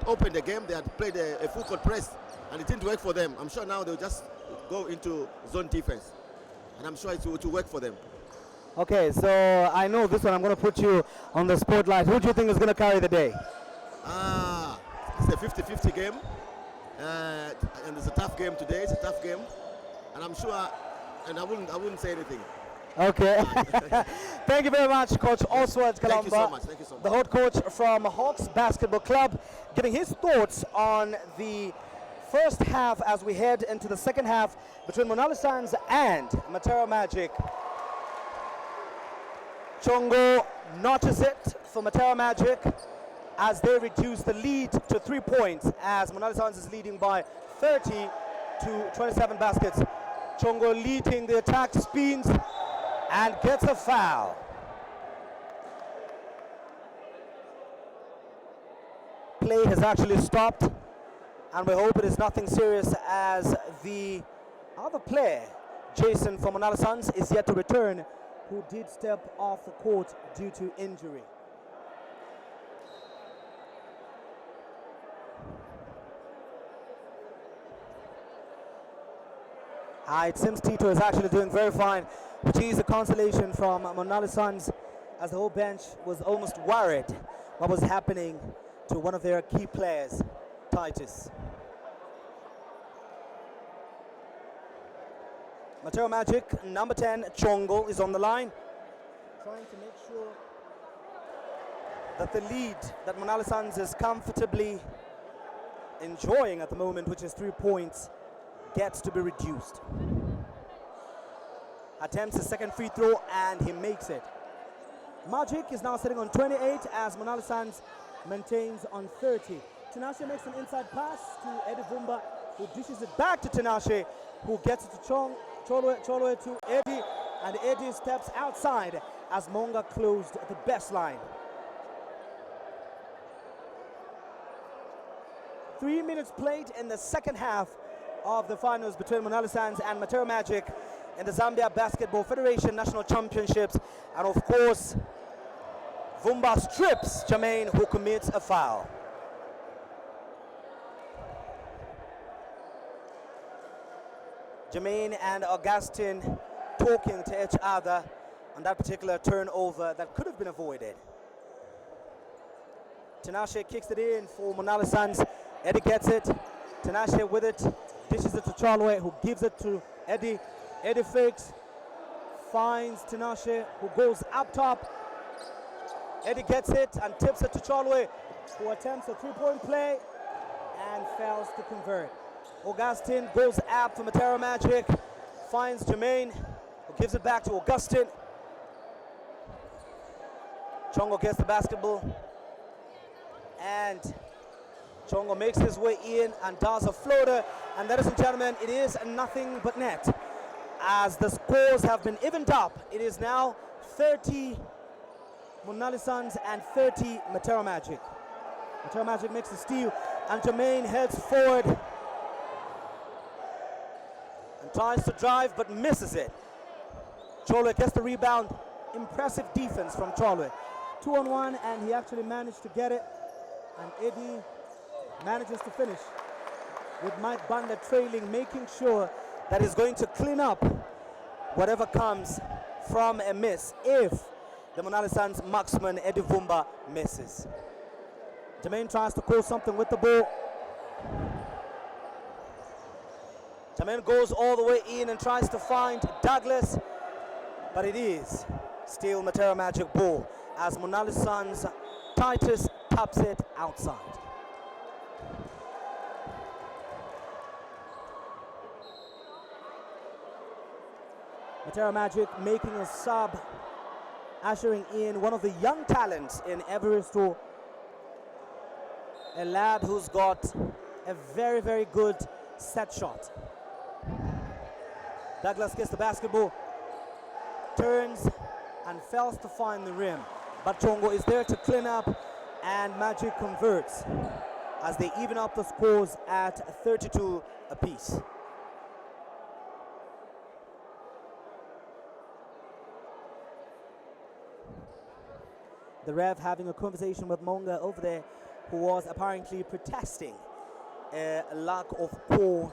opened the game. They had played a full court press, and it didn't work for them. I'm sure now they'll just go into zone defense, and I'm sure it will work for them. Okay, so I know this one. I'm going to put you on the spotlight. Who do you think is going to carry the day? It's a 50-50 game, and it's a tough game today. It's a tough game, and I'm sure. And I wouldn't say anything. Okay. Thank you very much, Coach Oswald Kalamba. Thank you so much. Thank you so much. The head coach from Hawks Basketball Club, giving his thoughts on the first half as we head into the second half between Munali Suns and Matero Magic. Chongo notches it for Matero Magic as they reduce the lead to 3 points, as Munali Suns is leading by 30 to 27 baskets. Chongo leading the attack, spins and gets a foul. Play has actually stopped, and we hope it is nothing serious, as the other player, Jason from Munali Suns, is yet to return, who did step off the court due to injury. It seems Tito is actually doing very fine, which is a consolation from Munali Suns, as the whole bench was almost worried what was happening to one of their key players, Titus. Matero Magic, number 10, Chongo, is on the line, trying to make sure that the lead that Munali Suns is comfortably enjoying at the moment, which is 3 points, gets to be reduced. Attempts a second free throw and he makes it. Magic is now sitting on 28 as Munali Suns maintains on 30. Tinashe makes an inside pass to Eddie Vumba, who dishes it back to Tinashe, who gets it to Cholwe to Eddie, and Eddie steps outside as Monga closed the best line. 3 minutes played in the second half of the finals between Munali Suns and Matero Magic in the Zambia Basketball Federation National Championships. And of course, Vumba strips Jermaine, who commits a foul. Jermaine and Augustine talking to each other on that particular turnover that could have been avoided. Tinashe kicks it in for Munali Suns. Eddie gets it. Tinashe with it. Dishes it to Cholwe, who gives it to Eddie. Eddie fakes, finds Tinashe, who goes up top. Eddie gets it and tips it to Cholwe, who attempts a three-point play and fails to convert. Augustine goes up for Matero Magic, finds Jermaine, who gives it back to Augustine. Chongo gets the basketball, and Chongo makes his way in and does a floater, and ladies and gentlemen, it is nothing but net. As the scores have been evened up, it is now 30 Munali Suns and 30 Matero Magic. Matero Magic makes the steal, and Jermaine heads forward and tries to drive but misses it. Cholwe gets the rebound. Impressive defense from Cholwe. 2-on-1, and he actually managed to get it, and Eddie manages to finish with Mike Banda trailing, making sure that he's going to clean up whatever comes from a miss if the Munali Suns marksman Eddie Vumba misses. Jermaine tries to call something with the ball. Jermaine goes all the way in and tries to find Douglas, but it is still Matero Magic ball as Munali Suns Titus taps it outside. Matero Magic making a sub, ushering in one of the young talents in Everest, a lad who's got a very, very good set shot. Douglas gets the basketball, turns and fails to find the rim, but Chongo is there to clean up, and Magic converts as they even up the scores at 32 apiece. The ref having a conversation with Monga over there, who was apparently protesting a lack of call,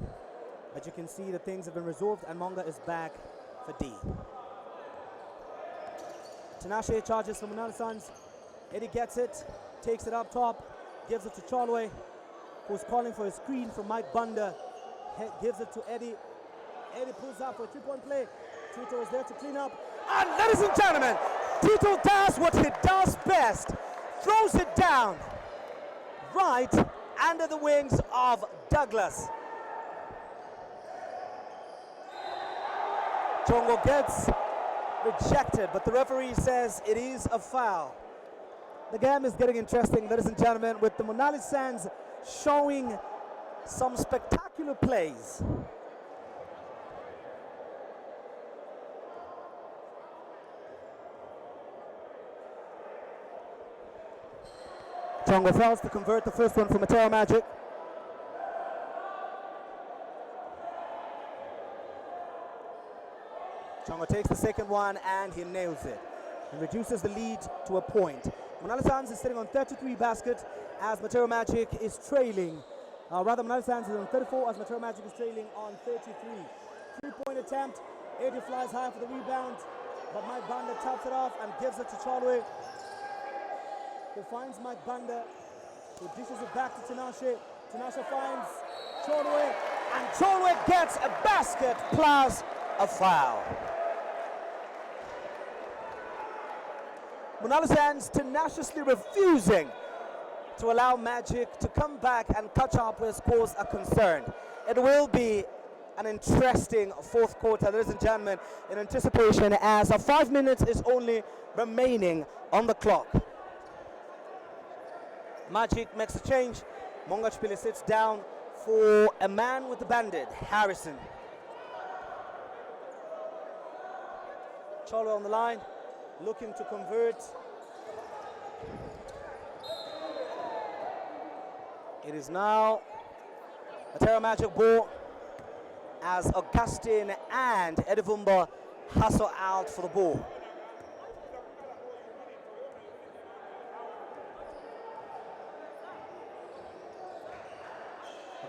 but you can see that things have been resolved and Monga is back for D. Tinashe charges for Munali Suns. Eddie gets it, takes it up top, gives it to Cholwe, who's calling for a screen from Mike Banda. Gives it to Eddie. Eddie pulls up for a three-point play. Tito is there to clean up. And ladies and gentlemen, Tito does what he does best. Throws it down right under the wings of Douglas. Chongo gets rejected, but the referee says it is a foul. The game is getting interesting, ladies and gentlemen, with the Munali Suns showing some spectacular plays. Chongo fails to convert the first one for Matero Magic. Chongo takes the second one and he nails it and reduces the lead to a point. Munali Suns is sitting on 33 baskets as Matero Magic is trailing. Munali Suns is on 34 as Matero Magic is trailing on 33. Three-point attempt. Eddie flies high for the rebound, but Mike Banda taps it off and gives it to Cholwe, who finds Mike Banda, who dishes it back to Tinashe. Tinashe finds Cholwe, and Cholwe gets a basket plus a foul. Munali Suns tenaciously refusing to allow Magic to come back and catch up where scores are concerned. It will be an interesting fourth quarter, ladies and gentlemen, in anticipation as 5 minutes is only remaining on the clock. Magic makes a change. Mongachpili sits down for a man with the bandit, Harrison. Cholwe on the line, looking to convert. It is now Matero Magic ball as Augustine and Eddie Vumba hustle out for the ball.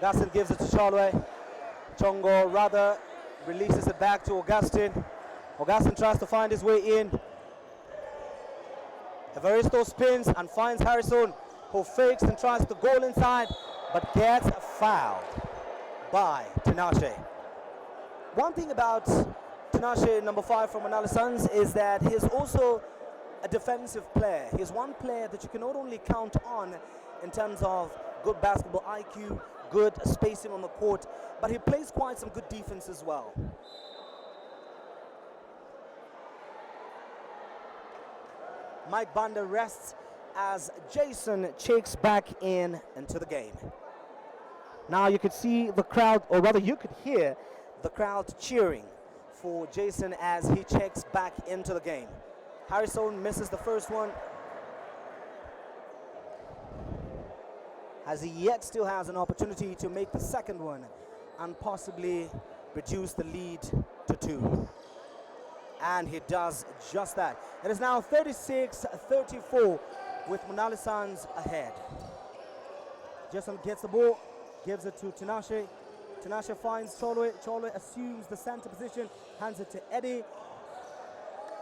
Augustine gives it to Cholwe. Chongo rather releases it back to Augustine. Augustine tries to find his way in. Evaristo spins and finds Harrison, who fakes and tries to goal inside, but gets fouled by Tinashe. One thing about Tinashe, number 5 from Munali Suns, is that he's also a defensive player. He's one player that you can not only count on in terms of good basketball IQ, good spacing on the court, but he plays quite some good defense as well. Mike Banda rests as Jason checks back into the game. Now you could see the crowd, or rather you could hear the crowd cheering for Jason as he checks back into the game. Harrison misses the first one. As he yet still has an opportunity to make the second one and possibly reduce the lead to 2. And he does just that. It is now 36-34 with Munali Suns ahead. Jason gets the ball, gives it to Tinashe. Tinashe finds Cholwe. Cholwe assumes the center position, hands it to Eddie.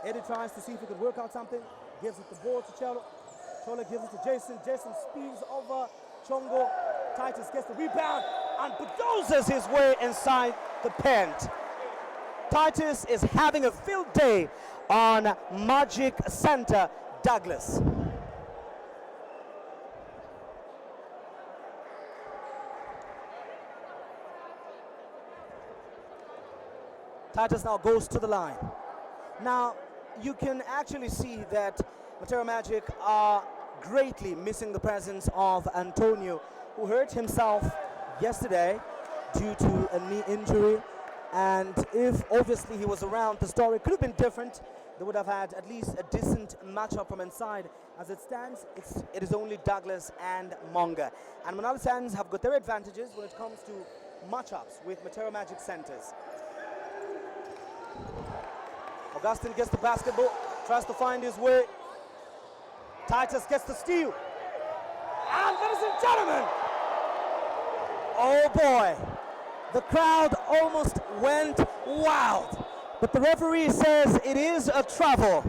Eddie tries to see if he could work out something, gives it the ball to Cholwe. Cholwe gives it to Jason. Jason speeds over Chongo. Titus gets the rebound and bulldozes his way inside the paint. Titus is having a field day on Magic Center Douglas. Titus now goes to the line. Now, you can actually see that Matero Magic are greatly missing the presence of Antonio, who hurt himself yesterday due to a knee injury. And if obviously he was around, the story could have been different. They would have had at least a decent matchup from inside. As it stands, it is only Douglas and Monga. And Munali Suns have got their advantages when it comes to matchups with Matero Magic centers. Augustine gets the basketball, tries to find his way. Titus gets the steal. And ladies and gentlemen, oh boy, the crowd almost went wild. But the referee says it is a travel.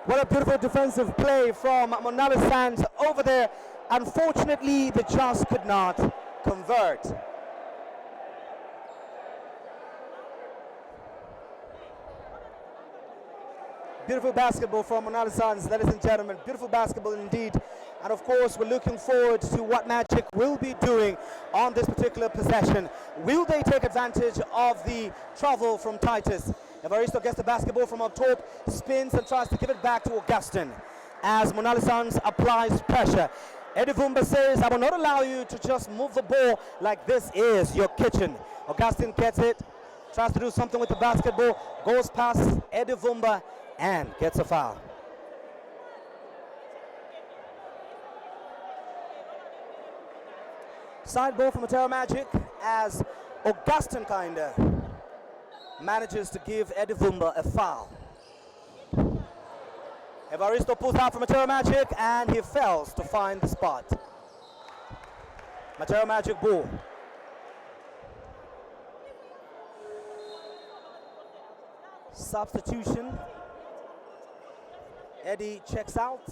What a beautiful defensive play from Munali Suns over there. Unfortunately, the just could not convert. Beautiful basketball from Munali Suns, ladies and gentlemen. Beautiful basketball indeed. And of course, we're looking forward to what Magic will be doing on this particular possession. Will they take advantage of the travel from Titus? Evaristo gets the basketball from up top, spins and tries to give it back to Augustine as Munali Suns applies pressure. Eddie Vumba says, I will not allow you to just move the ball like this is your kitchen. Augustine gets it, tries to do something with the basketball, goes past Eddie Vumba and gets a foul. Side ball from Matero Magic as Augustine kinda manages to give Eddie Vumba a foul. Evaristo pulls out from Matero Magic and he fails to find the spot. Matero Magic ball. Substitution. Eddie checks out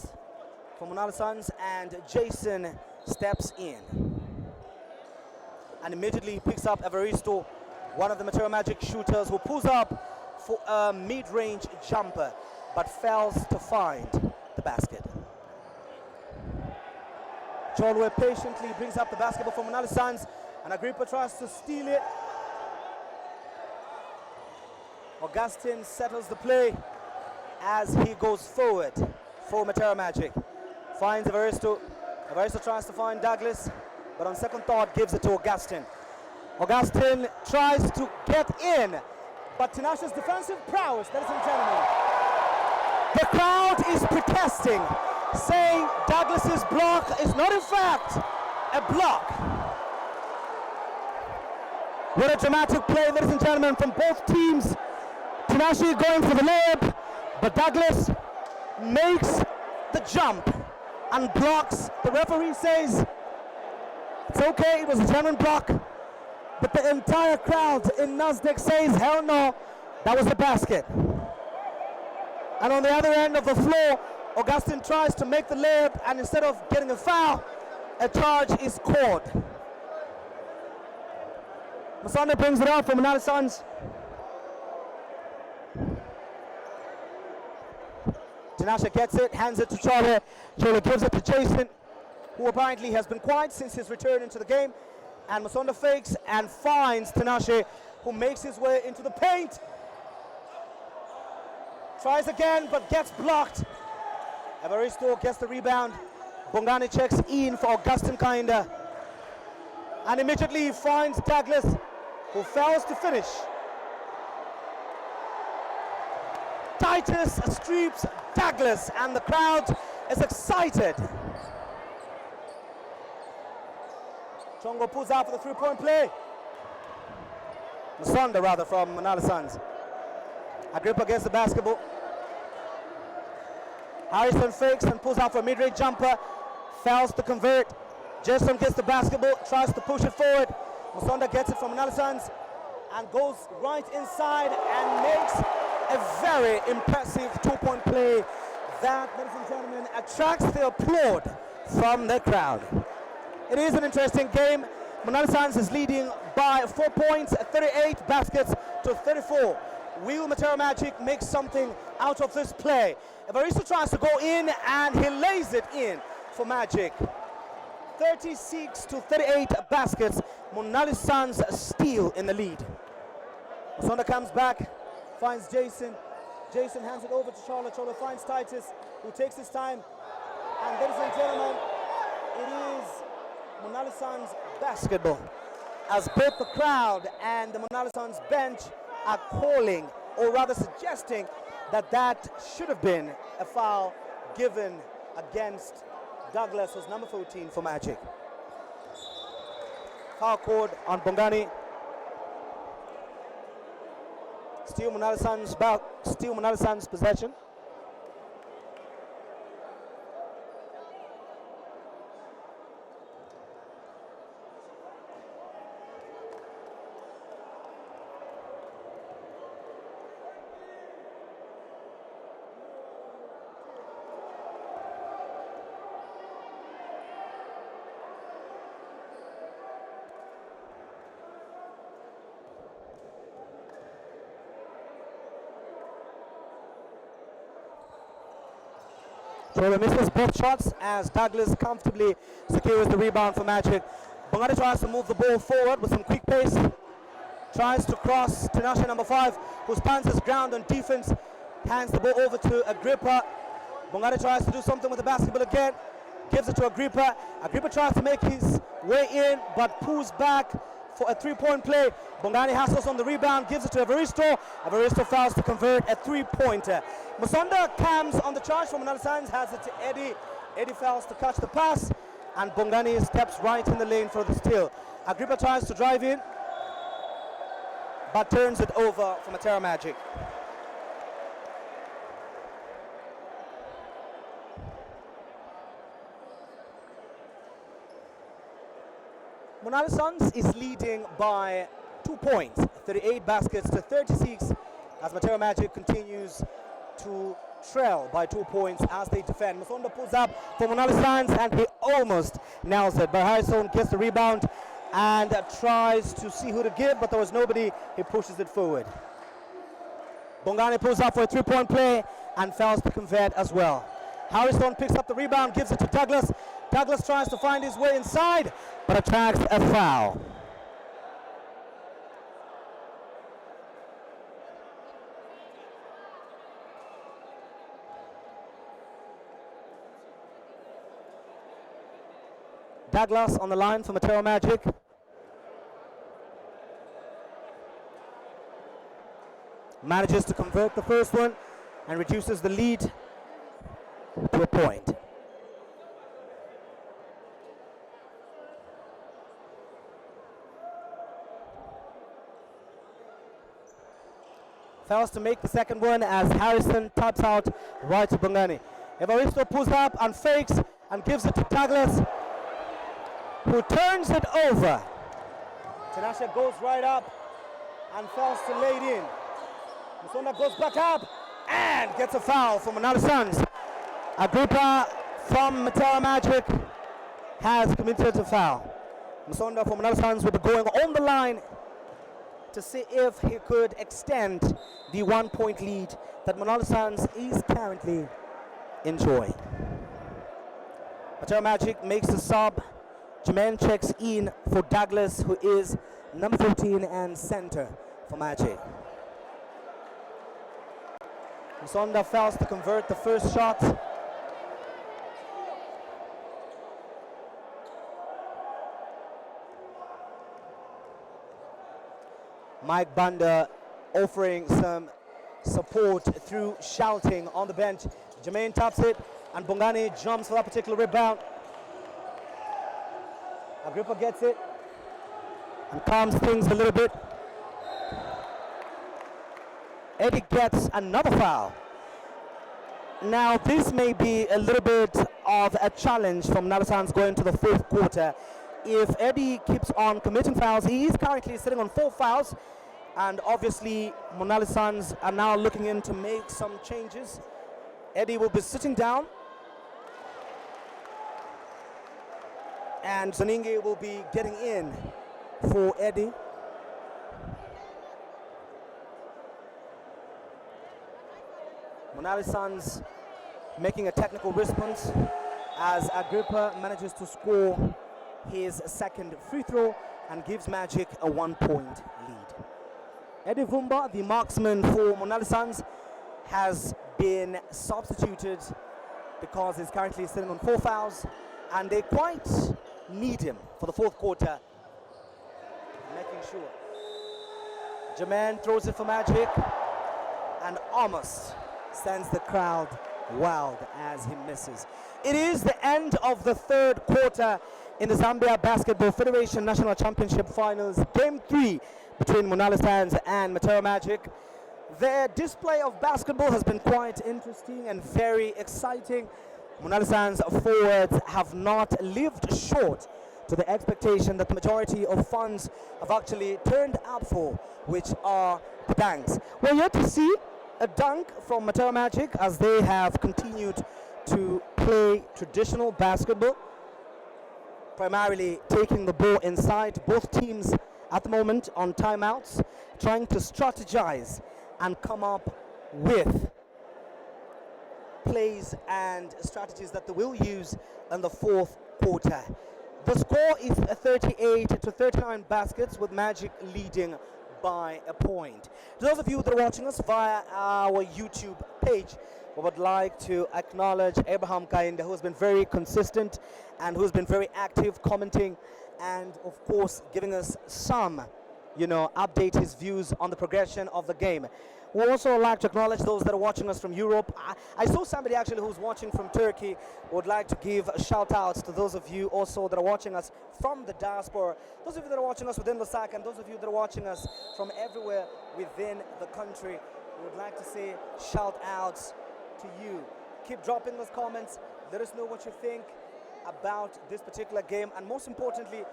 from Munali Suns and Jason steps in. And immediately picks up Evaristo, one of the Matero Magic shooters who pulls up for a mid-range jumper but fails to find the basket. Cholwe patiently brings up the basketball from Munali Suns and Agrippa tries to steal it. Augustine settles the play as he goes forward for Matero Magic. Finds Evaristo. Evaristo tries to find Douglas, but on second thought gives it to Augustine. Augustine tries to get in, but Tinashe's defensive prowess, ladies and gentlemen. The crowd is protesting, saying Douglas's block is not in fact a block. What a dramatic play, ladies and gentlemen, from both teams. Tinashe going for the layup, but Douglas makes the jump and blocks. The referee says it's okay, it was a genuine block, but the entire crowd in Nasdaq says, hell no, that was the basket. And on the other end of the floor, Augustine tries to make the layup, and instead of getting a foul, a charge is called. Masanda brings it out from Munali Suns. Tinashe gets it, hands it to Cholwe. Cholwe gives it to Jason, who apparently has been quiet since his return into the game. And Masonda fakes and finds Tinashe, who makes his way into the paint. Tries again, but gets blocked. Evaristo gets the rebound. Bongani checks in for Augustine kinda. And immediately finds Douglas, who fails to finish. Titus sweeps Douglas, and the crowd is excited. Chongo pulls out for the three-point play. Musonda, rather, from Munali Suns. Agrippa gets the basketball. Harrison fakes and pulls out for a mid-range jumper. Fails to convert. Jason gets the basketball, tries to push it forward. Musonda gets it from Munali Suns and goes right inside and makes a very impressive two-point play that, ladies and gentlemen, attracts the applaud from the crowd. It is an interesting game. Munali Suns is leading by 4 points, 38 baskets to 34. Will Matero Magic make something out of this play? Evaristo tries to go in and he lays it in for Magic. 36 to 38 baskets. Munali Suns still in the lead. Musonda comes back, finds Jason. Jason hands it over to Charlotte. Charlotte finds Titus, who takes his time. And ladies and gentlemen, it is Munali Suns basketball, as both the crowd and the Munali Suns bench are calling, or rather suggesting, that that should have been a foul given against Douglas, who's number 14 for Magic. Foul called on Bongani. Still Munali Suns possession. Troller misses both shots as Douglas comfortably secures the rebound for Magic. Bongani tries to move the ball forward with some quick pace. Tries to cross to Nasha number 5, who stands his ground on defense. Hands the ball over to Agrippa. Bongani tries to do something with the basketball again. Gives it to Agrippa. Agrippa tries to make his way in, but pulls back for a three-point play. Bongani hassles on the rebound, gives it to Evaristo. Evaristo fouls to convert a three-pointer. Musonda comes on the charge from Munali Suns, has it to Eddie. Eddie fouls to catch the pass, and Bongani steps right in the lane for the steal. Agrippa tries to drive in, but turns it over for Matero Magic. Munali Suns is leading by 2 points, 38 baskets to 36, as Matero Magic continues to trail by 2 points as they defend. Musonda pulls up for Munali Suns and he almost nails it, but Harrison gets the rebound and tries to see who to give, but there was nobody. He pushes it forward. Bongani pulls up for a three-point play and fails to convert as well. Harrison picks up the rebound, gives it to Douglas. Douglas tries to find his way inside, but attracts a foul. Douglas on the line for Matero Magic. Manages to convert the first one and reduces the lead to a point. Fails to make the second one as Harrison taps out right to Bongani. Evaristo pulls up and fakes and gives it to Douglas, who turns it over. Tanasha goes right up and fails to lay it in. Musonda goes back up and gets a foul from Munali Suns. Agrippa from Matero Magic has committed a foul. Musonda from Munali Suns will be going on the line to see if he could extend the 1 point lead that Munali Suns is currently enjoying. Matero Magic makes a sub. Jermaine checks in for Douglas, who is number 14 and center for Magic. Musonda fails to convert the first shot. Mike Banda offering some support through shouting on the bench. Jermaine taps it, and Bongani jumps for that particular rebound. Agrippa gets it and calms things a little bit. Eddie gets another foul. Now this may be a little bit of a challenge from Munali Suns going to the fourth quarter. If Eddie keeps on committing fouls, he is currently sitting on 4 fouls, and obviously Munali Suns are now looking in to make some changes. Eddie will be sitting down, and Zaninge will be getting in for Eddie. Munali Suns making a technical response as Agrippa manages to score his second free throw and gives Magic a 1-point lead. Eddie Vumba, the marksman for Munali Suns, has been substituted because he's currently sitting on 4 fouls, and they quite need him for the fourth quarter, making sure. Jermaine throws it for Magic and almost sends the crowd wild as he misses. It is the end of the third quarter in the Zambia Basketball Federation National Championship Finals, Game 3 between Munali Suns and Matero Magic. Their display of basketball has been quite interesting and very exciting. Munali Suns forwards have not lived short to the expectation that the majority of fans have actually turned up for, which are the dunks. We're yet to see a dunk from Matero Magic as they have continued to play traditional basketball, primarily taking the ball inside. Both teams at the moment on timeouts, trying to strategize and come up with plays and strategies that they will use in the fourth quarter. The score is 38-39 baskets, with Magic leading by a point. To those of you that are watching us via our YouTube page, we would like to acknowledge Abraham Kainda, who has been very consistent and who's been very active commenting and of course giving us some, update his views on the progression of the game. We also like to acknowledge those that are watching us from Europe. I saw somebody actually who's watching from Turkey. Would like to give a shout out to those of you also that are watching us from the diaspora, those of you that are watching us within Lusaka, and those of you that are watching us from everywhere within the country. We would like to say shout outs to you. Keep dropping those comments. Let us know what you think about this particular game, and most importantly,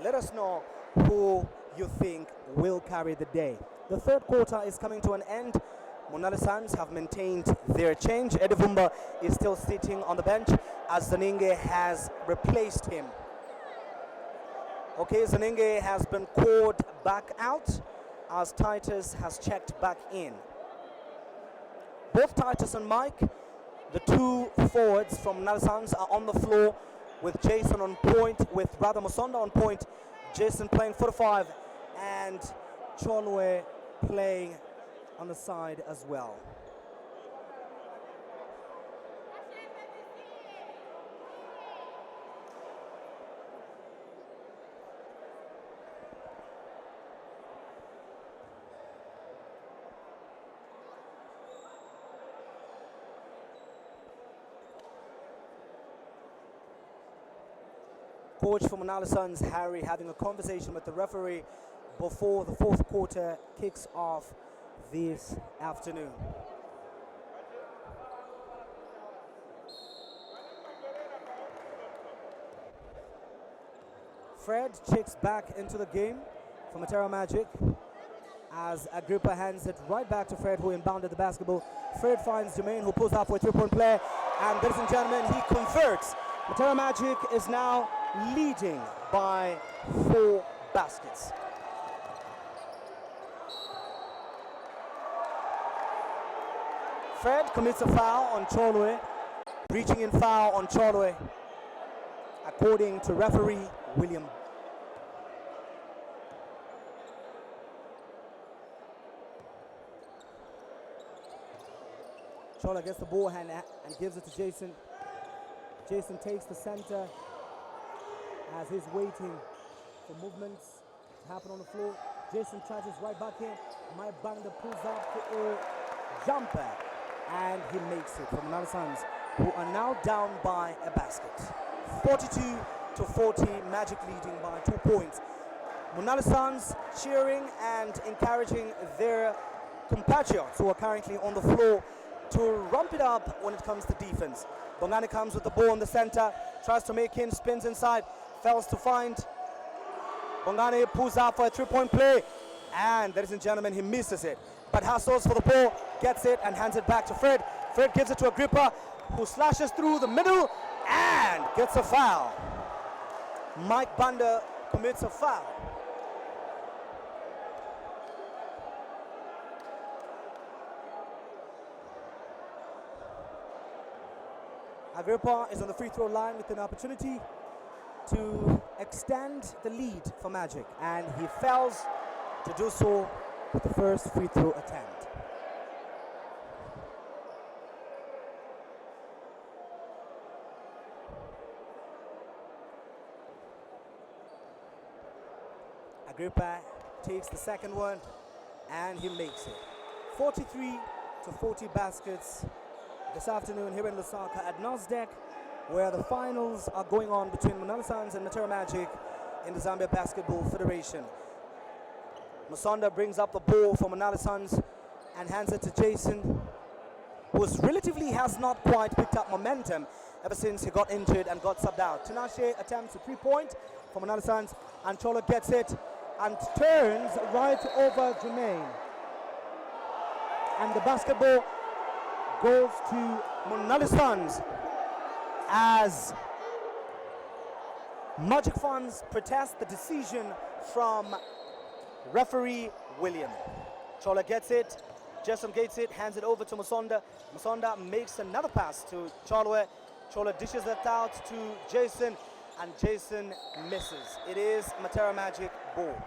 let us know who you think will carry the day. The third quarter is coming to an end. Munali Suns have maintained their change. Eddie Vumba is still sitting on the bench as Zaninge has replaced him. Okay, Zaninge has been called back out as Titus has checked back in. Both Titus and Mike, the two forwards from Munali Suns, are on the floor with Jason on point, with Radha Musonda on point. Jason playing 45 and Cholwe playing on the side as well. Coach for Munali Suns, Harry, having a conversation with the referee before the fourth quarter kicks off this afternoon. Fred checks back into the game for Matero Magic as Agrippa hands it right back to Fred, who inbounded the basketball. Fred finds Jermaine, who pulls up for a 3-point play, and ladies and gentlemen, he converts. Matero Magic is now leading by 4 baskets. Fred commits a foul on Cholwe, reaching in foul on Cholwe, according to referee William. Cholwe gets the ball hand and gives it to Jason. Jason takes the center as he's waiting for movements to happen on the floor. Jason charges right back in. Mike Banda pulls up for jumper, and he makes it for Munali Suns, who are now down by a basket. 42-40, Magic leading by 2 points. Munali Suns cheering and encouraging their compatriots who are currently on the floor to ramp it up when it comes to defense. Bongani comes with the ball in the center, tries to make in, spins inside, fails to find. Bongani pulls out for a 3-point play, and ladies and gentlemen, he misses it. But hustles for the ball, gets it, and hands it back to Fred. Fred gives it to Agrippa, who slashes through the middle and gets a foul. Mike Banda commits a foul. Agrippa is on the free throw line with an opportunity to extend the lead for Magic, and he fails to do so with the first free throw attempt. Agrippa takes the second one, and he makes it. 43-40 baskets this afternoon here in Lusaka at Nasdaq, where the finals are going on between Munali Suns and Matero Magic in the Zambia Basketball Federation. Musonda brings up the ball for Munali Suns and hands it to Jason, who relatively has not quite picked up momentum ever since he got injured and got subbed out. Tinashe attempts a 3-point for Munali Suns, and Cholo gets it and turns right over Jermaine. And the basketball goes to Munali Suns as Magic fans protest the decision from referee William. Chola gets it, Jason gets it, hands it over to Musonda. Musonda makes another pass to Cholwe. Chola dishes it out to Jason, and Jason misses. It is Matero Magic ball.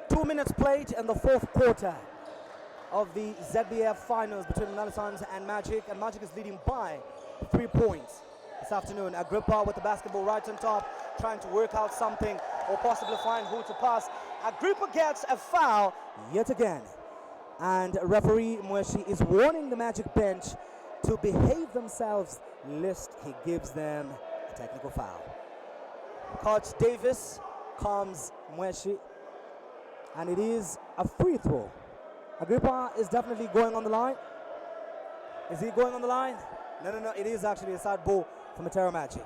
Two minutes played in the fourth quarter of the ZBF finals between Munali Suns and Magic is leading by 3 points this afternoon. Agrippa with the basketball right on top, trying to work out something or possibly find who to pass. Agrippa gets a foul yet again, and referee Mweshi is warning the Magic bench to behave themselves lest he gives them a technical foul. Coach Davis calms Mweshi, and it is a free throw. Agrippa is definitely going on the line. Is he going on the line? No, it is actually a side ball for Matero Magic.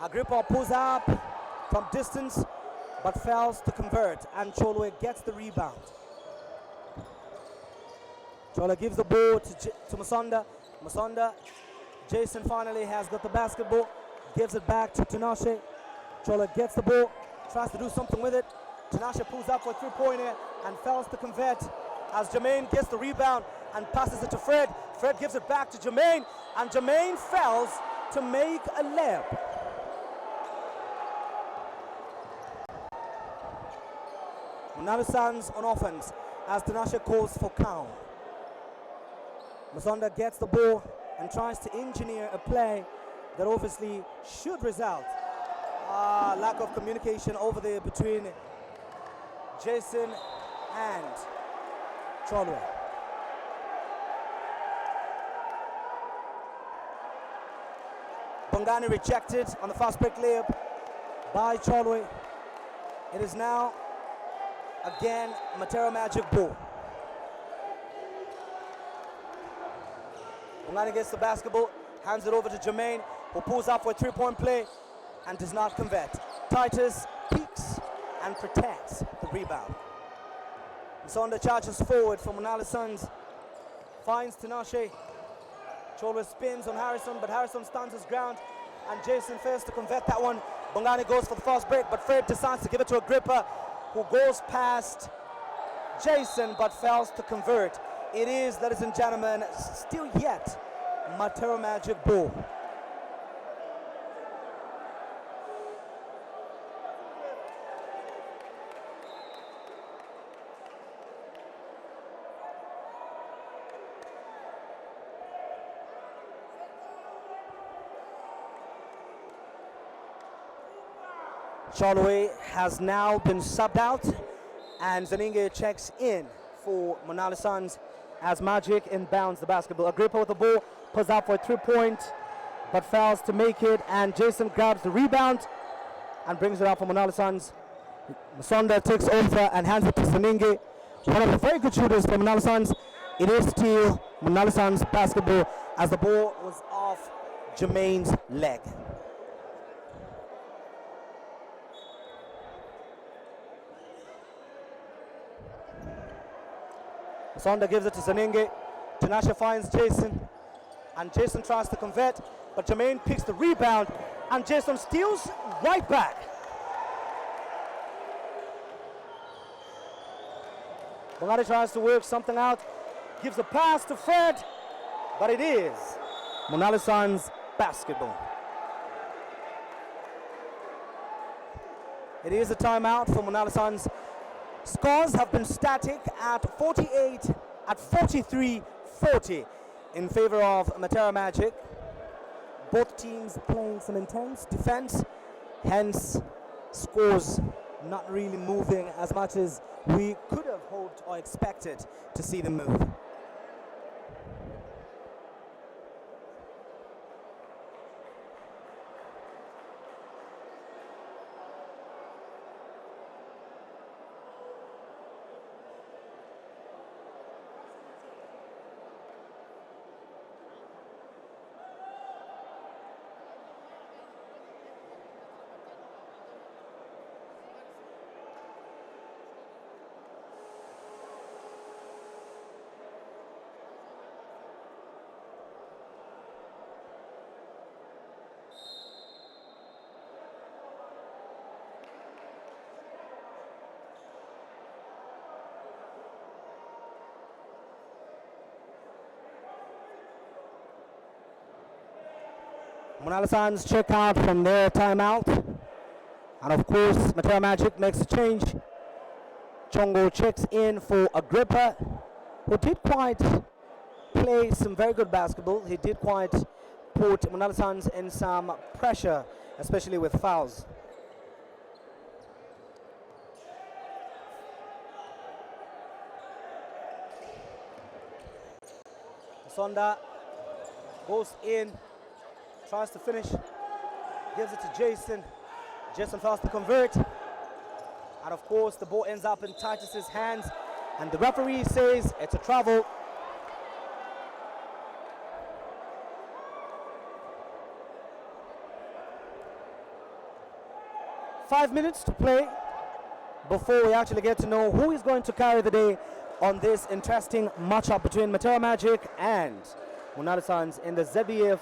Agrippa pulls up from distance but fails to convert, and Cholwe gets the rebound. Chola gives the ball to Musonda. Musonda, Jason finally has got the basketball, gives it back to Tinashe. Chola gets the ball, tries to do something with it. Tinashe pulls up for a 3-pointer and fails to convert as Jermaine gets the rebound and passes it to Fred. Fred gives it back to Jermaine, and Jermaine fails to make a layup. Munali Suns on offense as Tinashe calls for count. Musonda gets the ball and tries to engineer a play that obviously should result. Lack of communication over there between Jason and Cholwe. Bongani rejected on the fast break layup by Cholwe. It is now again Matero Magic ball. Bongani gets the basketball, hands it over to Jermaine, who pulls up for a 3-point play and does not convert. Titus peeks and protects the rebound. Musonda charges forward for Munali Suns, finds Tinashe. Cholwe spins on Harrison, but Harrison stands his ground, and Jason fails to convert that one. Bongani goes for the fast break, but Fred decides to give it to Agrippa, who goes past Jason but fails to convert. It is, ladies and gentlemen, still yet Matero Magic ball. Cholwe has now been subbed out, and Zaninge checks in for Munali Suns as Magic inbounds the basketball. Agrippa with the ball, pulls up for a 3-point, but fails to make it, and Jason grabs the rebound and brings it up for Munali Suns. Musonda takes over and hands it to Zaninge, one of the very good shooters for Munali Suns. It is still Munali Suns basketball as the ball was off Jermaine's leg. Sonda gives it to Zaninge. Tinashe finds Jason, and Jason tries to convert, but Jermaine picks the rebound, and Jason steals right back. Munali tries to work something out, gives a pass to Fred, but it is Munali Suns basketball. It is a timeout for Munali Suns. Scores have been static at 43-40 in favor of Matero Magic. Both teams playing some intense defense, hence scores not really moving as much as we could have hoped or expected to see them move. Munali Suns check out from their timeout. And of course, Matero Magic makes a change. Chongo checks in for Agrippa, who did quite play some very good basketball. He did quite put Munali Suns in some pressure, especially with fouls. Sonda goes in, tries to finish, gives it to Jason. Jason fails to convert. And of course, the ball ends up in Titus's hands. And the referee says it's a travel. Five minutes to play before we actually get to know who is going to carry the day on this interesting matchup between Matero Magic and Munali Suns in the ZBF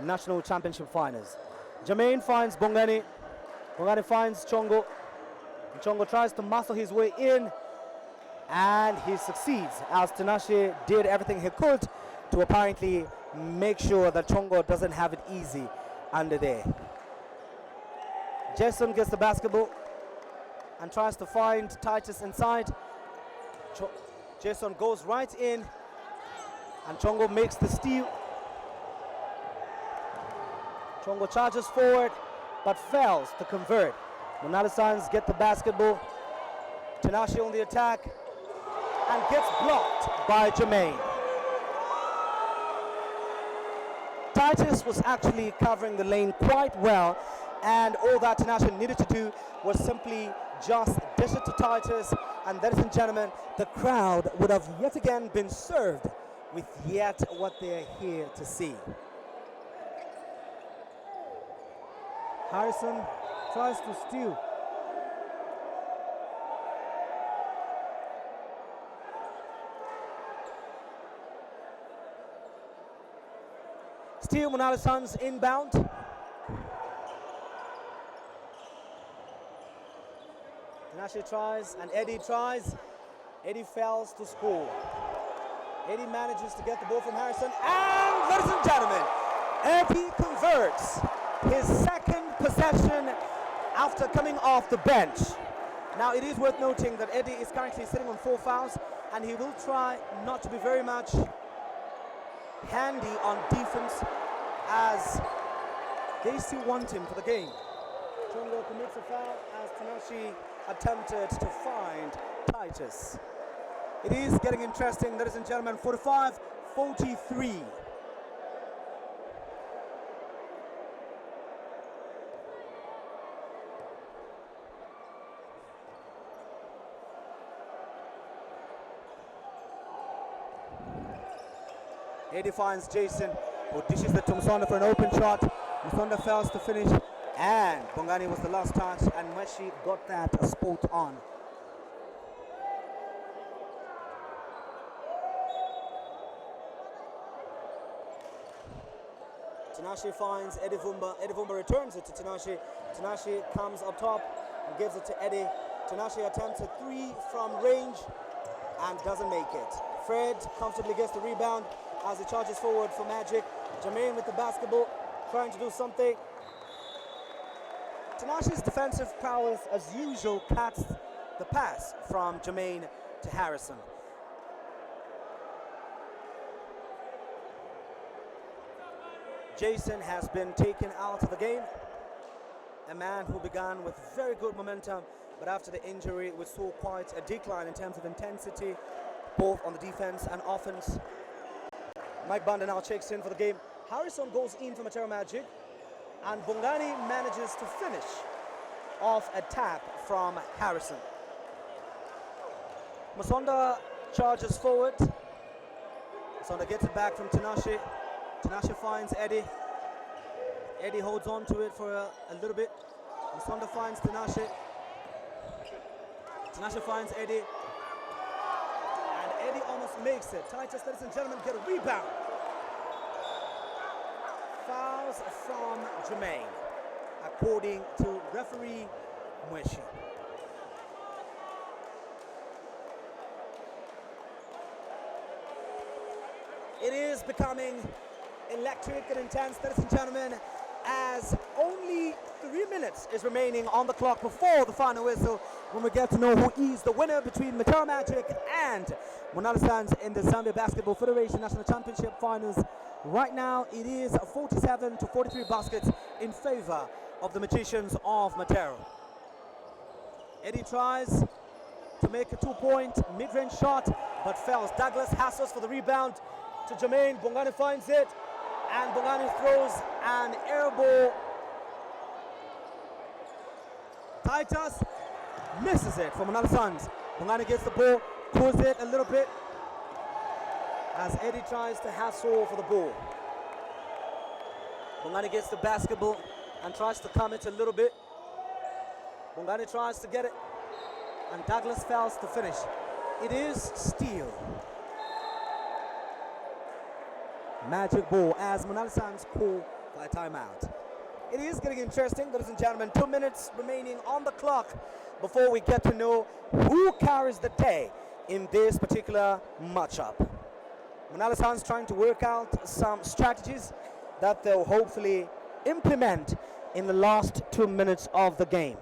National Championship Finals. Jermaine finds Bongani. Bongani finds Chongo. And Chongo tries to muscle his way in, and he succeeds as Tinashe did everything he could to apparently make sure that Chongo doesn't have it easy under there. Jason gets the basketball and tries to find Titus inside. Jason goes right in, and Chongo makes the steal. Chongo charges forward, but fails to convert. Munali Suns get the basketball. Tinashe on the attack, and gets blocked by Jermaine. Titus was actually covering the lane quite well, and all that Tinashe needed to do was simply just dish it to Titus, and ladies and gentlemen, the crowd would have yet again been served with yet what they're here to see. Harrison tries to steal. Steal, Munali Suns inbound. Tinashe tries and Eddie tries. Eddie fails to score. Eddie manages to get the ball from Harrison, and ladies and gentlemen, Eddie converts his second possession after coming off the bench. Now it is worth noting that Eddie is currently sitting on 4 fouls, and he will try not to be very much handy on defense as they still want him for the game. Chongo commits a foul as Tanashi attempted to find Titus. It is getting interesting, ladies and gentlemen. 45-43. Eddie finds Jason, who dishes it to Musonda for an open shot. Musonda fails to finish, and Bongani was the last touch, and Mweshi got that spot on. Tanashi finds Eddie Vumba. Eddie Vumba returns it to Tanashi. Tanashi comes up top and gives it to Eddie. Tanashi attempts a three from range and doesn't make it. Fred comfortably gets the rebound as he charges forward for Magic. Jermaine with the basketball, trying to do something. Tanashi's defensive prowess, as usual, cuts the pass from Jermaine to Harrison. Jason has been taken out of the game. A man who began with very good momentum, but after the injury, we saw quite a decline in terms of intensity, both on the defense and offense. Mike Banda now checks in for the game. Harrison goes in for Matero Magic, and Bongani manages to finish off a tap from Harrison. Musonda charges forward. Musonda gets it back from Tanashi. Tanashi finds Eddie. Eddie holds on to it for a little bit. Musonda finds Tanashi. Tanashi finds Eddie. And Eddie almost makes it. Titus, ladies and gentlemen, get a rebound. Fouls from Jermaine, according to referee Mweshi. It is becoming electric and intense, ladies and gentlemen, as only 3 minutes is remaining on the clock before the final whistle, when we get to know who is the winner between Matero Magic and Munali Suns in the Zambia Basketball Federation National Championship Finals. Right now, it is 47-43 baskets in favor of the Magicians of Matero. Eddie tries to make a two-point mid-range shot, but fails. Douglas hassles for the rebound to Jermaine. Bongani finds it, and Bongani throws an air ball. Titus misses it for Munali Suns. Bongani gets the ball, pulls it a little bit as Eddie tries to hassle for the ball. Bongani gets the basketball and tries to commit a little bit. Bongani tries to get it, and Douglas fails to finish. It is steal. Magic ball as Munali Suns call for a timeout. It is getting interesting, ladies and gentlemen. 2 minutes remaining on the clock before we get to know who carries the day in this particular matchup. Munali Suns trying to work out some strategies that they'll hopefully implement in the last 2 minutes of the game.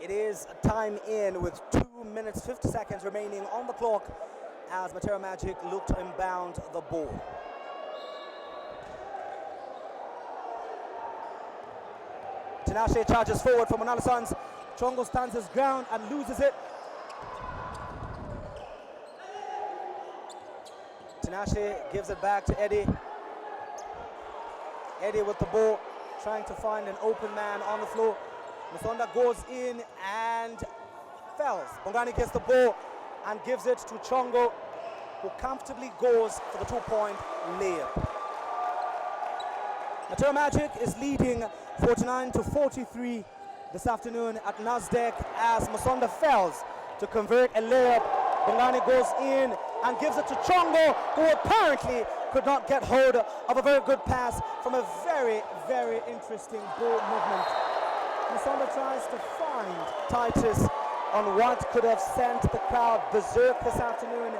It is time in with 2 minutes 50 seconds remaining on the clock as Matero Magic look to inbound the ball. Tinashe charges forward for Munali Suns. Chongo stands his ground and loses it. Tinashe gives it back to Eddie. Eddie with the ball, trying to find an open man on the floor. Musonda goes in and fails. Bongani gets the ball and gives it to Chongo, who comfortably goes for the two-point layup. Matero Magic is leading 49-43 this afternoon at Nasdaq as Musonda fails to convert a layup. Bongani goes in and gives it to Chongo, who apparently could not get hold of a very good pass from a very, very interesting ball movement. Musonda tries to find Titus on what could have sent the crowd berserk this afternoon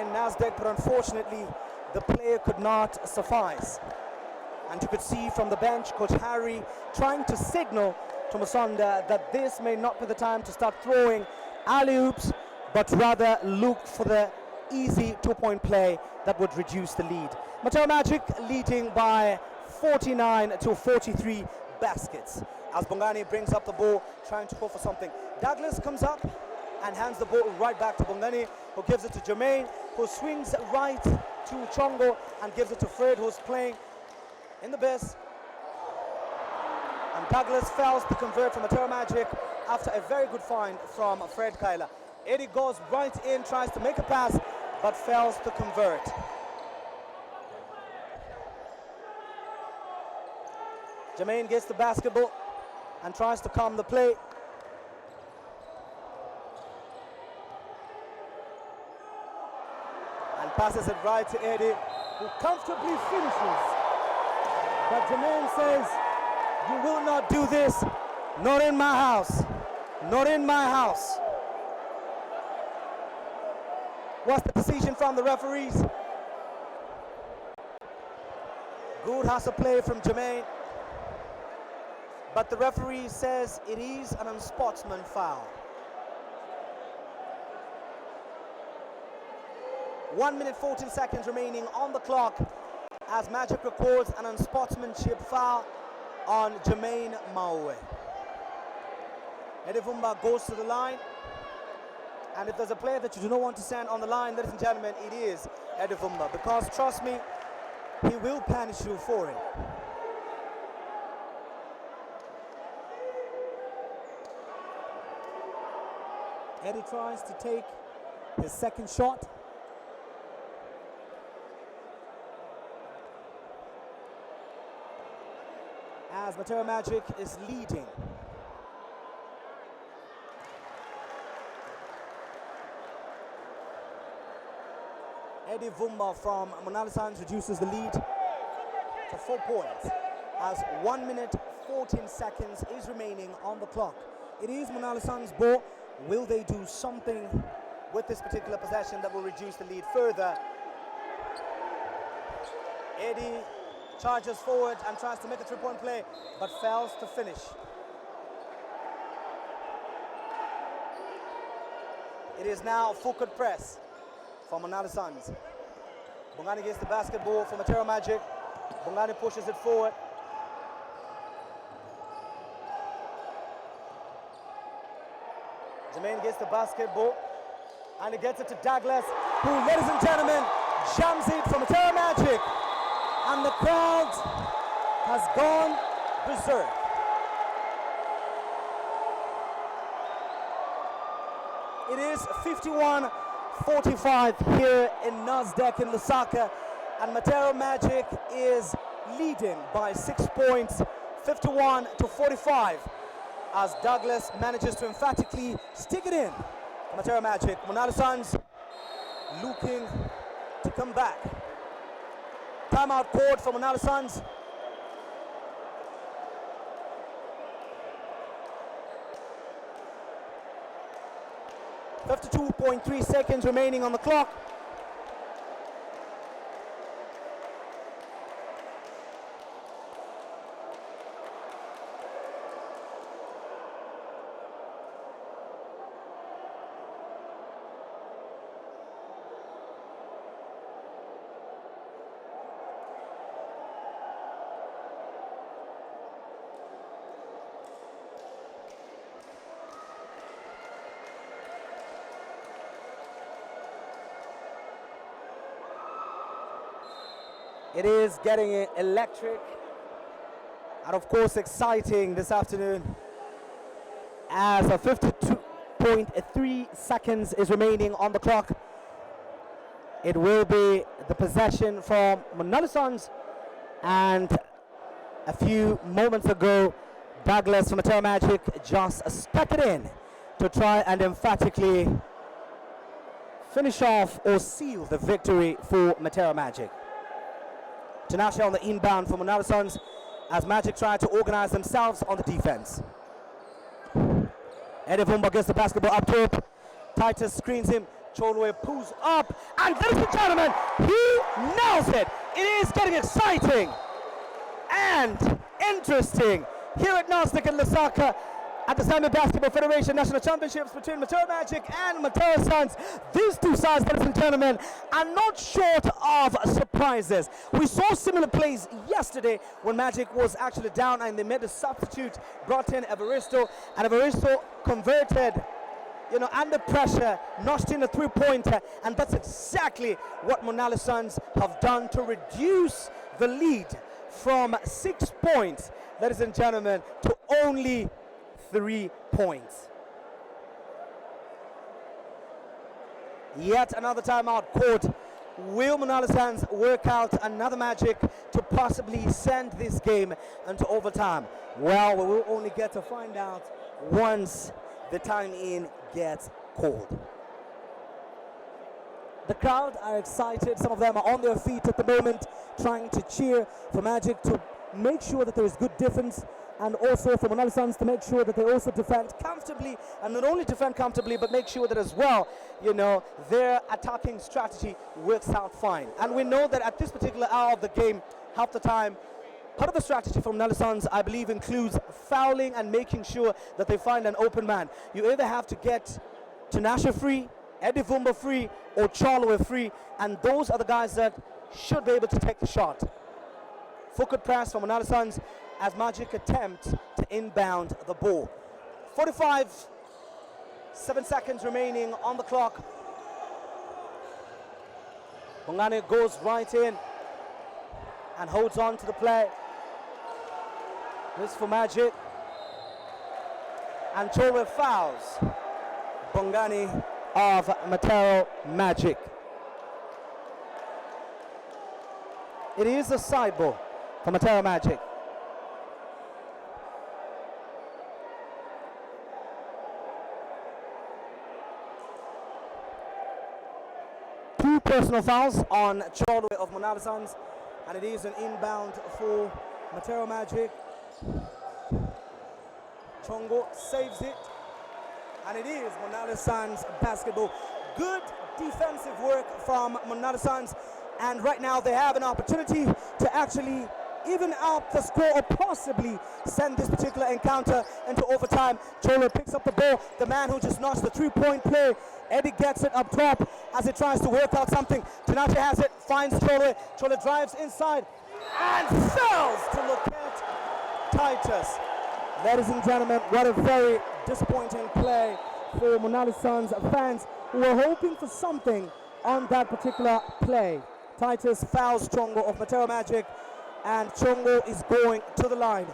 in Nasdaq, but unfortunately the player could not suffice. And you could see from the bench Coach Harry trying to signal to Musonda that this may not be the time to start throwing alley-oops, but rather look for the easy two-point play that would reduce the lead. Matero Magic leading by 49 to 43 baskets as Bongani brings up the ball, trying to go for something. Douglas comes up and hands the ball right back to Bongani, who gives it to Jermaine, who swings right to Chongo and gives it to Fred, who's playing in the base. And Douglas fails to convert from Matero Magic after a very good find from Fred Kyler. Eddie goes right in, tries to make a pass, but fails to convert. Jermaine gets the basketball and tries to calm the play. And passes it right to Eddie, who comfortably finishes. But Jermaine says, "You will not do this, not in my house, not in my house." What's the decision from the referees? Good hustle play from Jermaine, but the referee says it is an unsportsman foul. 1 minute 14 seconds remaining on the clock as Magic records an unsportsmanship foul on Jermaine Maue. Eddie Vumba goes to the line, and if there's a player that you do not want to send on the line, ladies and gentlemen, it is Eddie Vumba, because trust me, he will punish you for it. Eddie tries to take his second shot. As Matero Magic is leading. Eddie Vumba from Munali Suns reduces the lead to 4 points as 1 minute 14 seconds is remaining on the clock. It is Munali Suns' ball. Will they do something with this particular possession that will reduce the lead further? Eddie charges forward and tries to make a three-point play, but fails to finish. It is now full court press for Munali Suns. Bongani gets the basketball for Matero Magic. Bongani pushes it forward. Jermaine gets the basketball and he gets it to Douglas, who, ladies and gentlemen, jams it from Matero Magic. And the crowd has gone berserk. It is 51-45 here in Nasdaq in Lusaka, and Matero Magic is leading by 6 points, 51-45, as Douglas manages to emphatically stick it in. Matero Magic, Munali Suns looking to come back. Timeout called for Munali Suns. .3 seconds remaining on the clock. It is getting electric and of course exciting this afternoon as a 52.3 seconds is remaining on the clock. It will be the possession from Munali Suns, and a few moments ago Douglas from Matero Magic just stuck it in to try and emphatically finish off or seal the victory for Matero Magic. Tinashe on the inbound for Munali Suns as Magic try to organize themselves on the defense. Eddie Vumba gets the basketball up top. Titus screens him. Cholwe pulls up, and ladies and gentlemen, he nails it. It is getting exciting and interesting here at Nasdaq in Lusaka at the Zambia Basketball Federation National Championships between Matero Magic and Matero Suns. These two sides, ladies and gentlemen, are not short of surprises. We saw similar plays yesterday when Magic was actually down and they made a substitute, brought in Evaristo, and Evaristo converted, you know, under pressure, notched in a three-pointer, and that's exactly what Munali Suns have done to reduce the lead from 6 points, ladies and gentlemen, to only 3 points. Yet another timeout caught. Will Munali Suns work out another magic to possibly send this game into overtime? Well, we will only get to find out once the time in gets called. The crowd are excited. Some of them are on their feet at the moment, trying to cheer for Magic to make sure that there is good defense, and also for Munali Suns to make sure that they also defend comfortably, and not only defend comfortably, but make sure that as well, you know, their attacking strategy works out fine. And we know that at this particular hour of the game, half the time, part of the strategy from Munali Suns, I believe, includes fouling and making sure that they find an open man. You either have to get Tinashe free, Eddie Vumba free, or Cholwe free, and those are the guys that should be able to take the shot. Full court press from Munali Suns as Magic attempt to inbound the ball. 7 seconds remaining on the clock. Bongane goes right in and holds on to the play. This for Magic. And Cholwe fouls Bongani of Matero Magic. It is a side ball for Matero Magic. Two personal fouls on Cholwe of Munali Suns, and it is an inbound for Matero Magic. Chongo saves it, and it is Munali Suns basketball. Good defensive work from Munali Suns, and right now they have an opportunity to actually even out the score or possibly send this particular encounter into overtime. Cholwe picks up the ball, the man who just notched the three-point play. Eddie gets it up top as he tries to work out something. Tinashe has it, finds Cholwe. Cholwe drives inside and fails to locate Titus. Ladies and gentlemen, what a very disappointing play for Munali Suns fans who were hoping for something on that particular play. Titus fouls Chongo of Matero Magic, and Chongo is going to the line.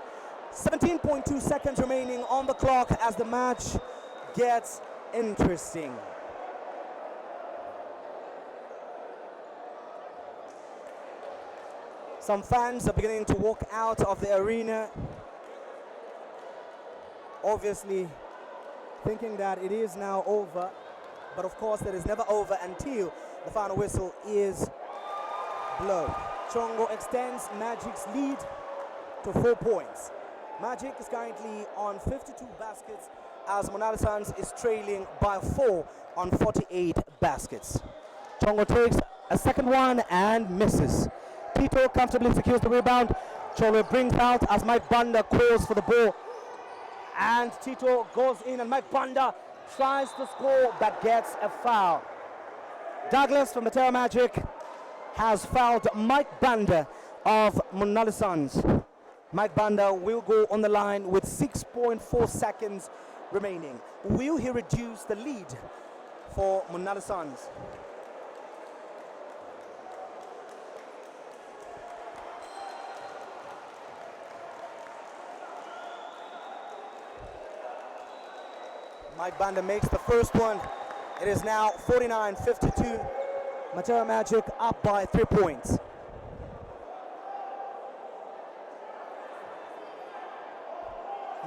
17.2 seconds remaining on the clock as the match gets interesting. Some fans are beginning to walk out of the arena, obviously thinking that it is now over, but of course it is never over until the final whistle is blown. Chongo extends Magic's lead to 4 points. Magic is currently on 52 baskets as Munali Suns is trailing by 4 on 48 baskets. Chongo takes a second one and misses. Tito comfortably secures the rebound. Cholwe brings out as Mike Banda calls for the ball. And Tito goes in and Mike Banda tries to score but gets a foul. Douglas from Matero Magic has fouled Mike Banda of Munali Suns. Mike Banda will go on the line with 6.4 seconds remaining. Will he reduce the lead for Munali Suns? Mike Banda makes the first one. It is now 49-52. Matero Magic up by 3 points.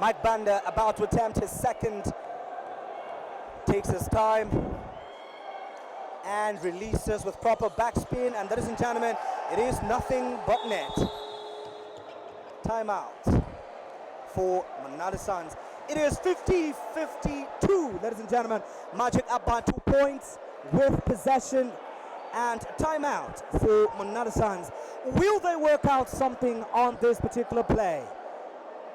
Mike Banda about to attempt his second. Takes his time and releases with proper backspin. And ladies and gentlemen, it is nothing but net. Timeout for Munali Suns. It is 50-52, ladies and gentlemen. Magic up by 2 points with possession and timeout for Munali Suns. Will they work out something on this particular play?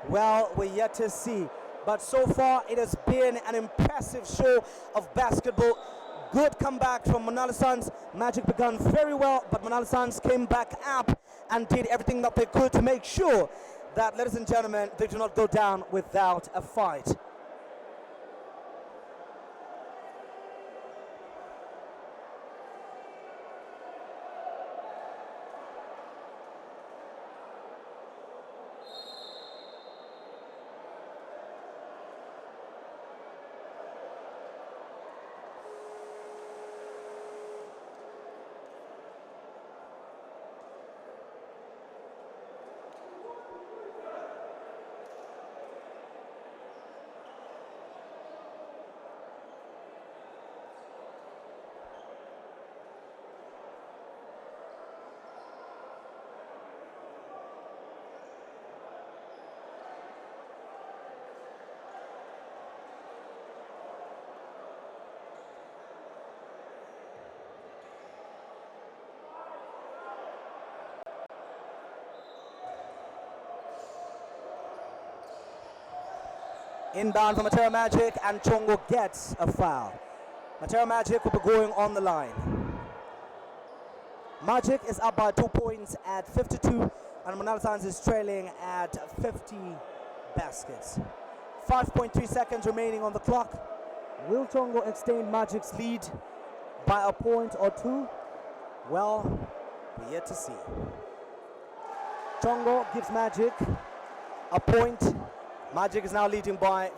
Well, we're yet to see. But so far, it has been an impressive show of basketball. Good comeback from Munali Suns. Magic began very well, but Munali Suns came back up and did everything that they could to make sure that, ladies and gentlemen, they do not go down without a fight. Inbound for Matero Magic, and Chongo gets a foul. Matero Magic will be going on the line. Magic is up by 2 points at 52, and Munali Suns is trailing at 50 baskets. 5.3 seconds remaining on the clock. Will Chongo extend Magic's lead by a point or two? Well, we're yet to see. Chongo gives Magic a point. Magic is now leading by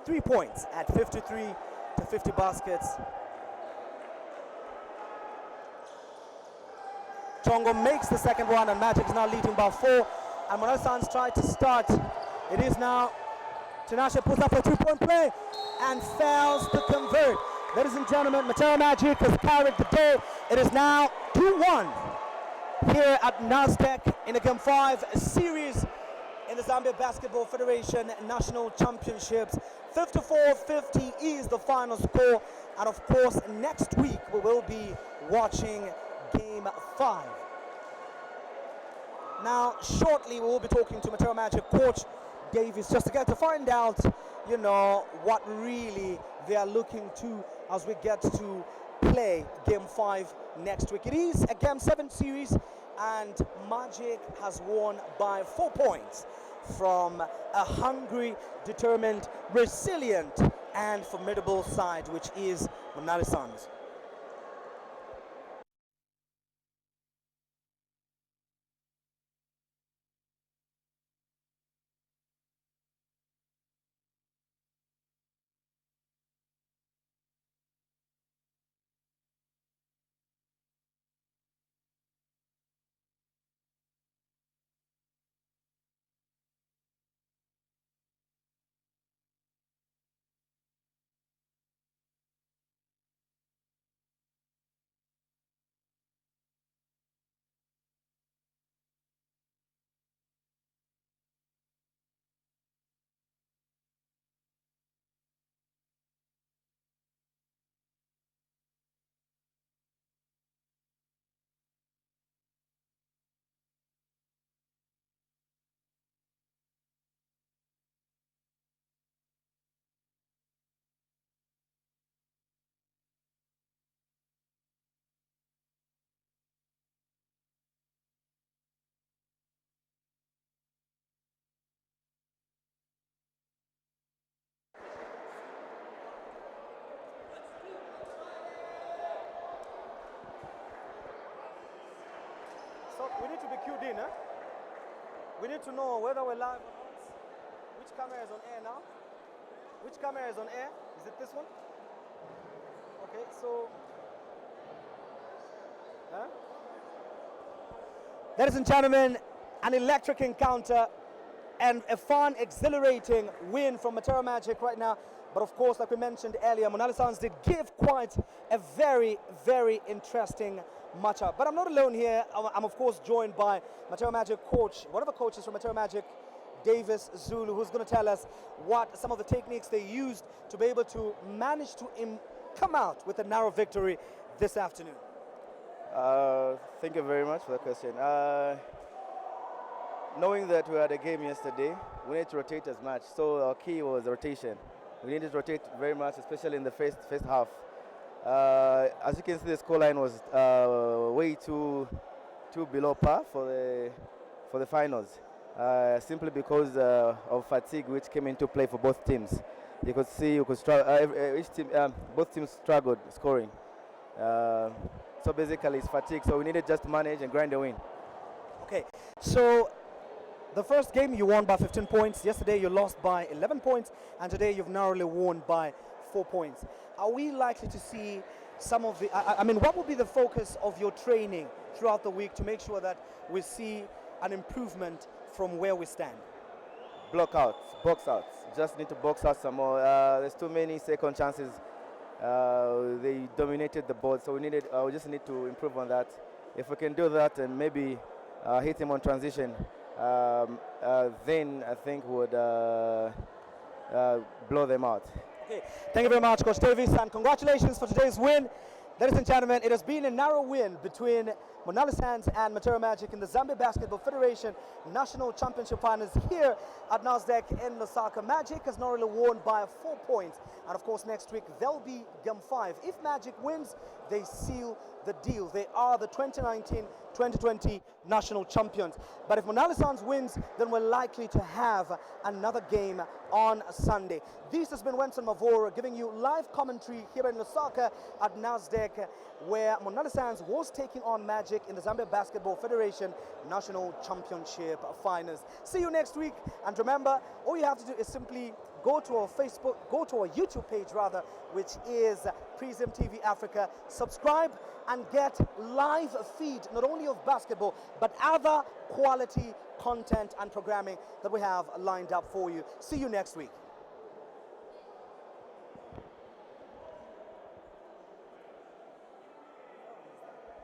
3 points at 53 to 50 baskets. Chongo makes the second one, and Magic is now leading by 4. And Munali Suns try to start. It is now Tinashe puts up a 3-point play and fails to convert. Ladies and gentlemen, Matero Magic has carried the day. It is now 2-1 here at Nasdaq in the Game 5 series in the Zambia Basketball Federation National Championships. 54-50 is the final score. And of course, next week we will be watching Game 5. Now, shortly we will be talking to Matero Magic coach Davis just to get to find out, you know, what really they are looking to as we get to play Game 5 next week. It is a Game 7 series, and Magic has won by 4 points from a hungry, determined, resilient, and formidable side, which is Munali Suns. So we need to be queued in, huh? We need to know whether we're live or not. Which camera is on air now? Which camera is on air? Is it this one? Okay, so... Ladies and gentlemen, an electric encounter and a fun, exhilarating win from Matero Magic right now. But of course, like we mentioned earlier, Munali Suns did give quite a very, very interesting matchup. But I'm not alone here. I'm of course joined by Matero Magic coach, one of the coaches from Matero Magic, Davis Zulu, who's going to tell us what some of the techniques they used to be able to manage to come out with a narrow victory this afternoon. Thank you very much for the question. Knowing that we had a game yesterday, we need to rotate as much. So our key was rotation. We needed to rotate very much, especially in the first half. As you can see, the scoreline was way too below par for the finals. Simply because of fatigue, which came into play for both teams. You could see, both teams struggled scoring. So basically, it's fatigue. So we needed just to manage and grind the win. Okay, so the first game you won by 15 points. Yesterday you lost by 11 points, and today you've narrowly won by 4 points. Are we likely to see some of the? I mean, what will be the focus of your training throughout the week to make sure that we see an improvement from where we stand? Block outs, box outs. Just need to box out some more. There's too many second chances. They dominated the board, so we just need to improve on that. If we can do that and maybe hit him on transition, then I think we would blow them out. Okay, thank you very much, Coach Davis, and congratulations for today's win. Ladies and gentlemen, it has been a narrow win between Munali Suns and Matero Magic in the Zambia Basketball Federation National Championship Finals here at Nasdaq in Lusaka. Magic has narrowly won by 4 points, and of course next week there'll be Game 5. If Magic wins, they seal the deal. They are the 2019-2020 national champions. But if Munali Suns wins, then we're likely to have another game on Sunday. This has been Wenson Mavoro giving you live commentary here in Lusaka at Nasdaq, where Munali Suns was taking on Magic in the Zambia Basketball Federation National Championship Finals. See you next week, and remember, all you have to do is simply go to our YouTube page rather, which is Prism TV Africa. Subscribe and get live feed not only of basketball but other quality content and programming that we have lined up for you. See you next week.